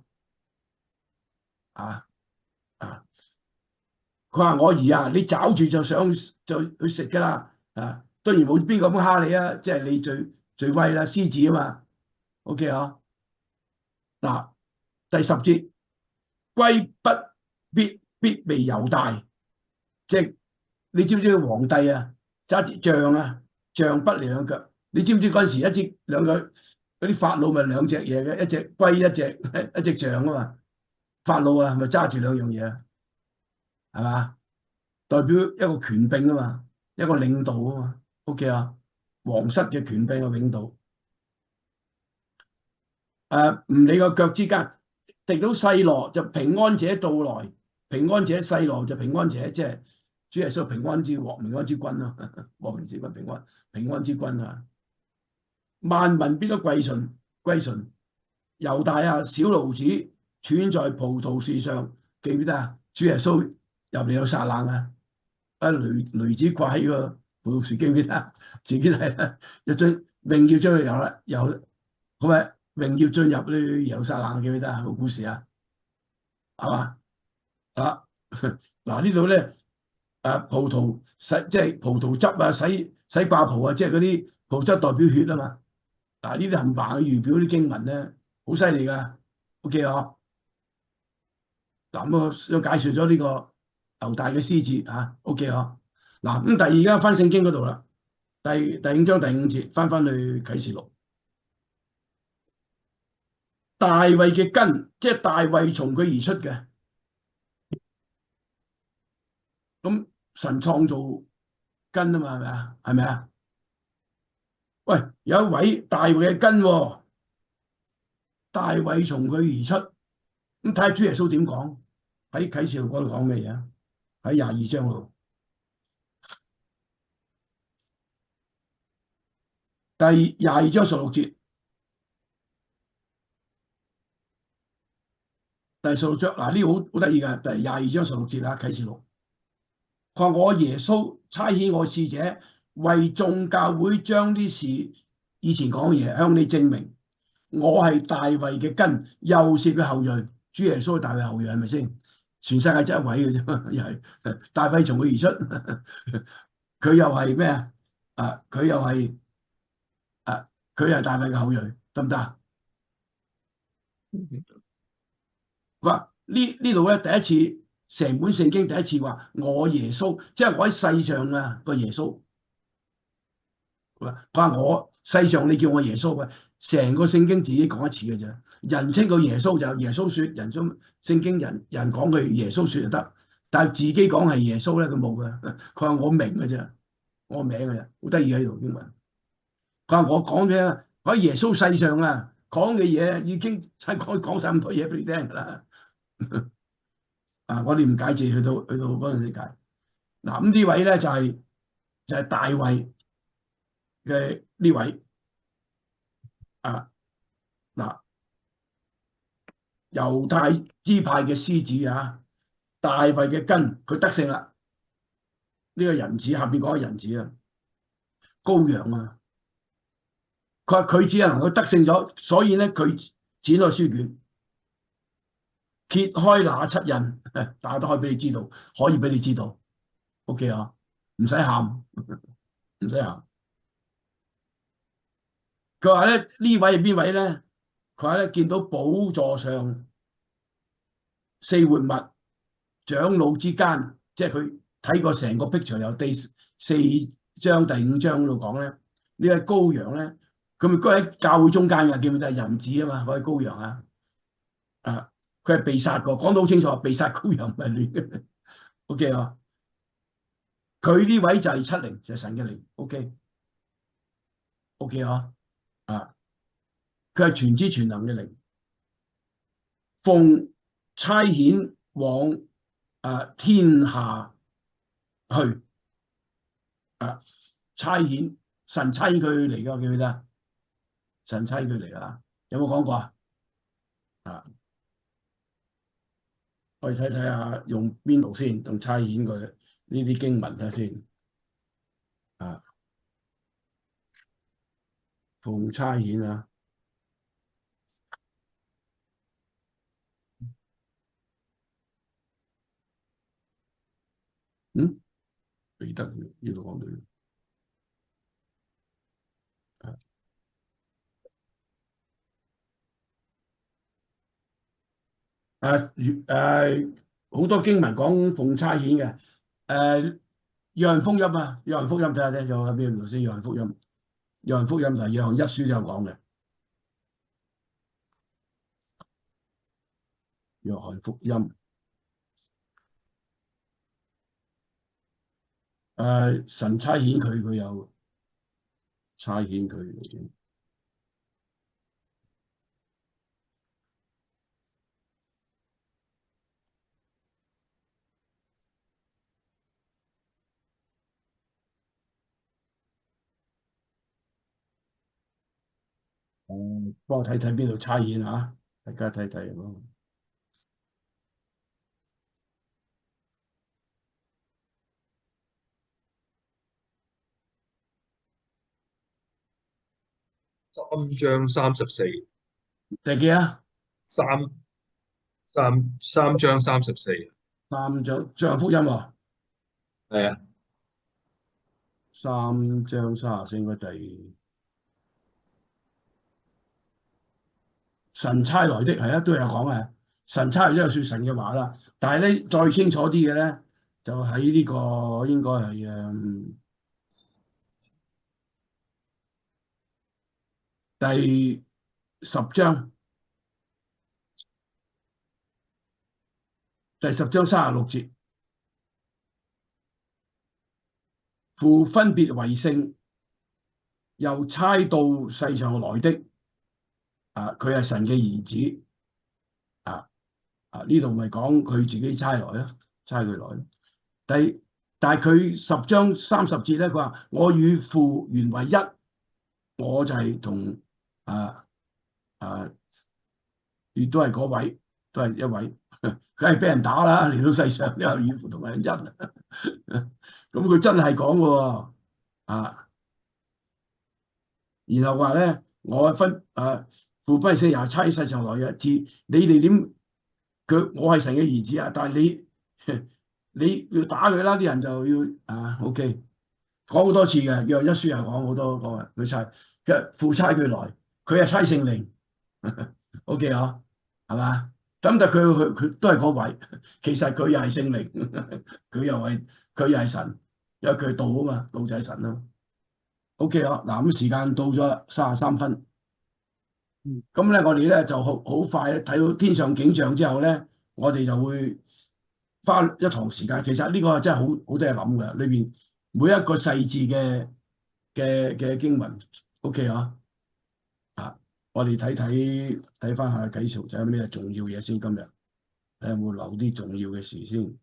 佢話我兒啊，你找住就去食㗎啦。當然冇邊個咁蝦你啊，即係你最威啦，獅子啊嘛。OK 嗬，嗱第10節，圭不必為猶大，即係你知唔知皇帝啊揸支杖啊，杖不離兩腳。你知唔知嗰陣時兩個嗰啲法老咪兩隻嘢嘅，一隻圭一隻杖啊嘛。法老啊咪揸住兩樣嘢啊，係嘛？代表一個權柄啊嘛，一個領導啊嘛。OK 啊，皇室嘅權柄嘅領導。唔理個腳之間，敵到細羅就平安者到來，平安者細羅就平安者，即係主耶穌平安之王，平安之君啊，和平之君，平安之君啊。萬民必都歸順，猶大啊，小驢子拴在葡萄樹上，記唔記得啊？主耶穌入嚟有撒冷啊，驢子掛喺個葡萄樹，記唔記得？自己睇一進榮耀將佢由好咪榮耀進入去耶路撒冷，記唔記得啊？個故事啊，係嘛？啊，嗱呢度咧葡萄即係葡萄汁啊，洗掛葡啊，即係嗰啲葡萄汁代表血啊嘛。嗱呢啲冚唪唥預表啲經文咧，好犀利㗎。OK 嗬。嗱咁我介紹咗呢個猶大嘅獅子嚇，OK 嗬。嗱咁第二間翻聖經嗰度啦，第5章第5節翻去啟示錄，大衛嘅根，即係大衛從佢而出嘅。咁神創造根啊嘛，係咪啊？係咪啊？喂，有一位大衛嘅根喎，大衛從佢而出。咁睇下主耶穌點講，喺啟示錄嗰度講咩嘢？喺22章嗰度，第22章16節，第16章嗱呢個好得意㗎，第22章16節啊，啟示錄。佢話我耶穌差遣我使者為眾教會將啲事以前講嘅嘢向你證明，我係大衛嘅根，又是佢後裔。主耶穌係大衛後裔係咪先？全世界只一位嘅啫，又係大衛從佢而出，佢又係咩啊？佢又係佢係大衛嘅後裔，得唔得啊？佢話呢度咧第一次。成本聖經第一次話我耶穌，即係我喺世上啊個耶穌。佢話我世上你叫我耶穌嘅，成個聖經自己講一次嘅啫。人稱佢耶穌就耶穌說，人中聖經人講佢耶穌說就得，但係自己講係耶穌咧，佢冇嘅。佢話我名嘅啫，我名嘅啫，好得意喺度英文。佢話我講嘅喺耶穌世上啊講嘅嘢已經真係講晒咁多嘢俾你聽㗎啦。我哋唔解字去到嗰陣時解。嗱咁呢位咧就係大衛嘅呢位嗱猶太支派嘅獅子啊，大衛嘅根，佢得勝啦。呢個人子下邊講嘅人子啊，羔羊啊，佢話佢只係能夠得勝咗，所以咧佢展開書卷，揭開那七印，打開俾你知道，可以俾你知道。OK 啊，唔使喊，唔使喊。佢話咧呢位係邊位咧？佢話咧見到寶座上四活物長老之間，即係佢睇過成個 picture，由第4章第5章嗰度講咧，呢位羔羊咧，佢咪居喺教會中間嘅，記唔記得係人子啊嘛？嗰位羔羊啊，佢係被殺過，講到好清楚，被殺羔羊唔係亂嘅。OK 啊，佢呢位就係七靈，就係神嘅靈。OK 啊，佢係全知全能嘅靈，奉差遣往天下去，差遣神差遣佢嚟㗎，記唔記得？神差佢嚟㗎，有冇講過啊？我哋睇下用邊度先，用差遣佢呢啲經文睇先。奉差遣啊，彼得呢度講到。好多經文講奉差遣嘅，約翰福音啊，約翰福音睇下聽，有喺邊度先？約翰福音，約翰福音同約翰一書都有講嘅。約翰福音，神差遣佢，佢有差遣佢。幫我睇睇邊度差遣嚇，大家睇睇咯。3章34，第幾啊？三章34。三章約翰福音喎，係啊， 3章34應該神差來的係啊，都有講啊。神差來都有説神嘅話啦，但係咧再清楚啲嘅咧，就喺呢個應該係第10章，第10章36節，父分別為聖，又差到世上來的，佢係神嘅兒子，呢度咪講佢自己差來啊，差佢來。但係佢10章30節咧，佢話我與父原為一，我就係同亦都係嗰位，都係一位，梗係俾人打啦，嚟到世上因為與父同為一，咁佢真係講嘅喎，然後話咧，我父不是也差世上來嘅，至你哋點？我係神嘅兒子啊，但係你要打佢啦，啲人就要OK， 講好多次嘅，約一書又講好多個，佢差嘅父差佢來，佢係差聖靈，OK 啊，係嘛？咁但佢都係嗰位，其實佢又係聖靈，佢又係神，因為佢係道啊嘛，道就係神啦。OK 啊，嗱咁時間到咗啦，33分。咁咧，我哋咧就好快咧睇到天上景象之後咧，我哋就會花一堂時間。其實呢個真係好多嘢諗嘅，裏邊每一個細緻嘅經文。OK 啊，我哋睇翻下繼續，就有咩重要嘢先。今日睇有冇留啲重要嘅事先。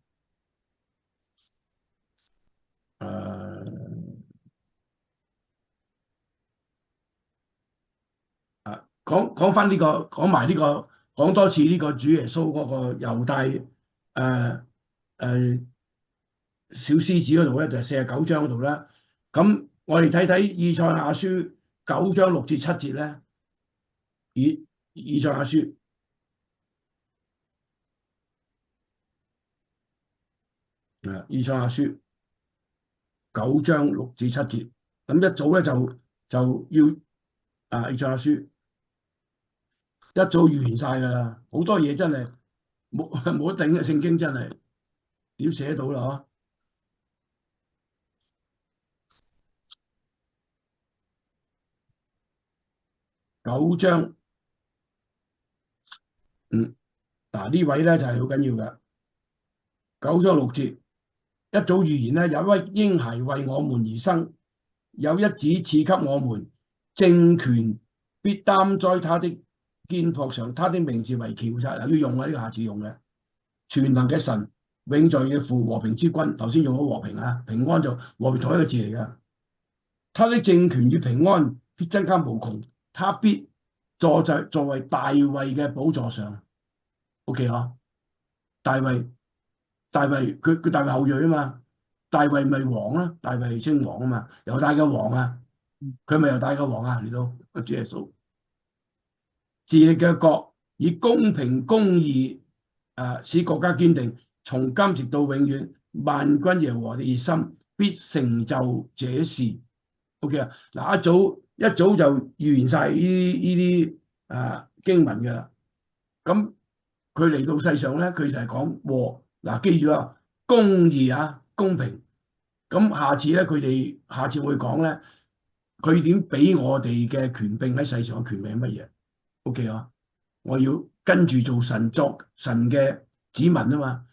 講翻呢個，講埋呢個，講多次呢個主耶穌嗰個猶大小獅子嗰度咧，就係49章嗰度啦。咁我哋睇睇以賽亞書9章6至7節咧，以賽亞書以賽亞書9章6至7節。咁一早咧就要以賽亞書。一早預言晒㗎啦，好多嘢真係冇得頂嘅，聖經真係點寫到啦？9章，呢位咧就係好緊要嘅。9章6節，一早預言咧，有一位嬰孩為我們而生，有一子賜給我們，政權必擔在他的肩膊上，他的名字為喬察。要用呢個下次用嘅，全能嘅神，永在嘅父，和平之君。頭先用咗和平啊，平安就和平同一個字嚟㗎。他的政權與平安必增加無窮，他必坐為大衛嘅寶座上。OK 啊，大衛佢大衛後裔啊嘛，大衛咪王啦，大衛稱王啊嘛，猶大嘅王啊，佢咪猶大嘅王啊嚟到主耶穌。治理嘅國以公平公義使國家堅定，從今直到永遠。萬軍耶和華的熱心必成就這事。OK 啊，嗱一早就預言晒呢啲經文㗎啦。咁佢嚟到世上咧，佢就係講和。記住啊，公義公平。咁下次會講咧，佢點俾我哋嘅權柄喺世上嘅權柄係乜嘢？OK 啊，我要跟住做神作神嘅子民啊嘛。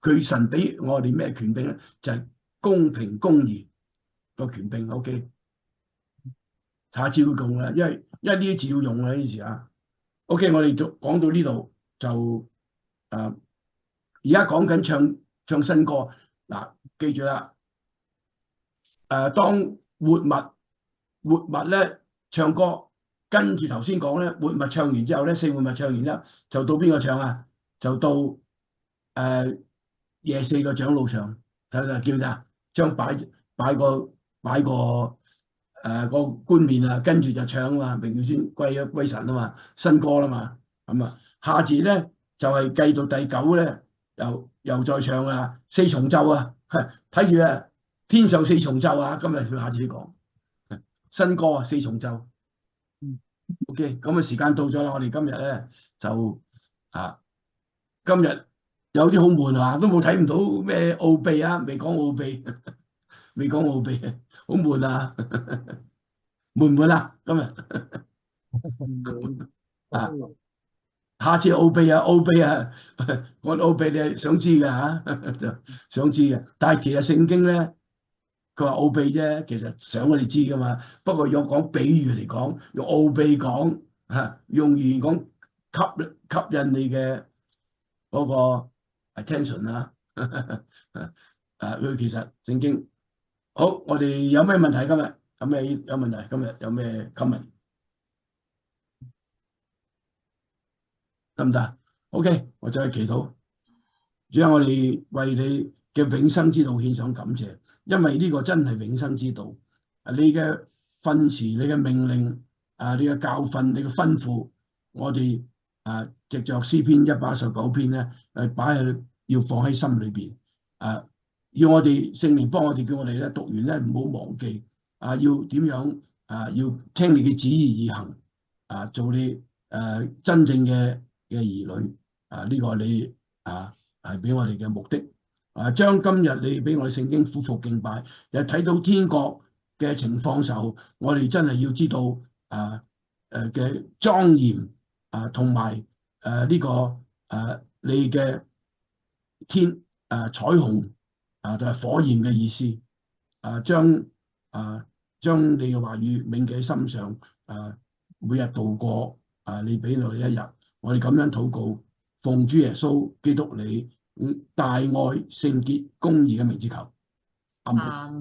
佢神俾我哋咩權柄咧？就係公平公義個權柄。OK， 下次會用啦，因為呢啲字要用啦呢時啊。OK， 我哋就講到呢度就而家講緊唱新歌。記住啦，當活物咧唱歌，跟住頭先講咧，活物唱完之後咧，四活物唱完啦，就到邊個唱啊？就到24個長老唱，睇睇叫咩啊？將擺個個冠冕啊，跟住就唱啊嘛，榮耀先歸神啊嘛，新歌啦嘛。咁下節咧就係計到第9咧，又再唱啊四重奏啊，睇住啊天上四重奏啊，今日佢下次講新歌啊四重奏。OK，咁啊時間到咗啦，我哋今日咧就今日有啲好悶啊，都冇睇唔到咩奧秘啊，未講奧秘，未講奧秘，好悶啊，悶唔悶啊？今日啊，下次奧秘啊，奧秘啊，我奧秘你係想知嘅嚇，就想知嘅。但係其實聖經咧，佢話奧秘啫，其實想我哋知噶嘛。不過用講比喻嚟講，用奧秘講用語言講吸引你嘅嗰個 attention 啦。佢其實聖經好，我哋有咩問題今日？有問題？今日有咩 comment？得唔得 ？OK，我再祈禱，主啊，我哋為你嘅永生之道獻上感謝，因為呢個真係永生之道。你嘅訓詞、你嘅命令、你嘅教訓、你嘅吩咐，我哋藉着詩篇119篇咧，擺喺要放喺心裏邊。要我哋聖靈幫我哋，叫我哋咧讀完咧唔好忘記。要點樣要聽你嘅旨意而行。做你真正嘅兒女。呢個你係俾我哋嘅目的。將今日你俾我哋聖經俯伏敬拜，又睇到天國嘅情況時候，我哋真係要知道嘅莊嚴同埋呢個你嘅天彩虹就係火焰嘅意思。將你嘅話語銘記喺心上。每日度過你俾我哋一日，我哋咁樣禱告，奉主耶穌基督你大愛聖潔公義嘅名字求，阿門。啊。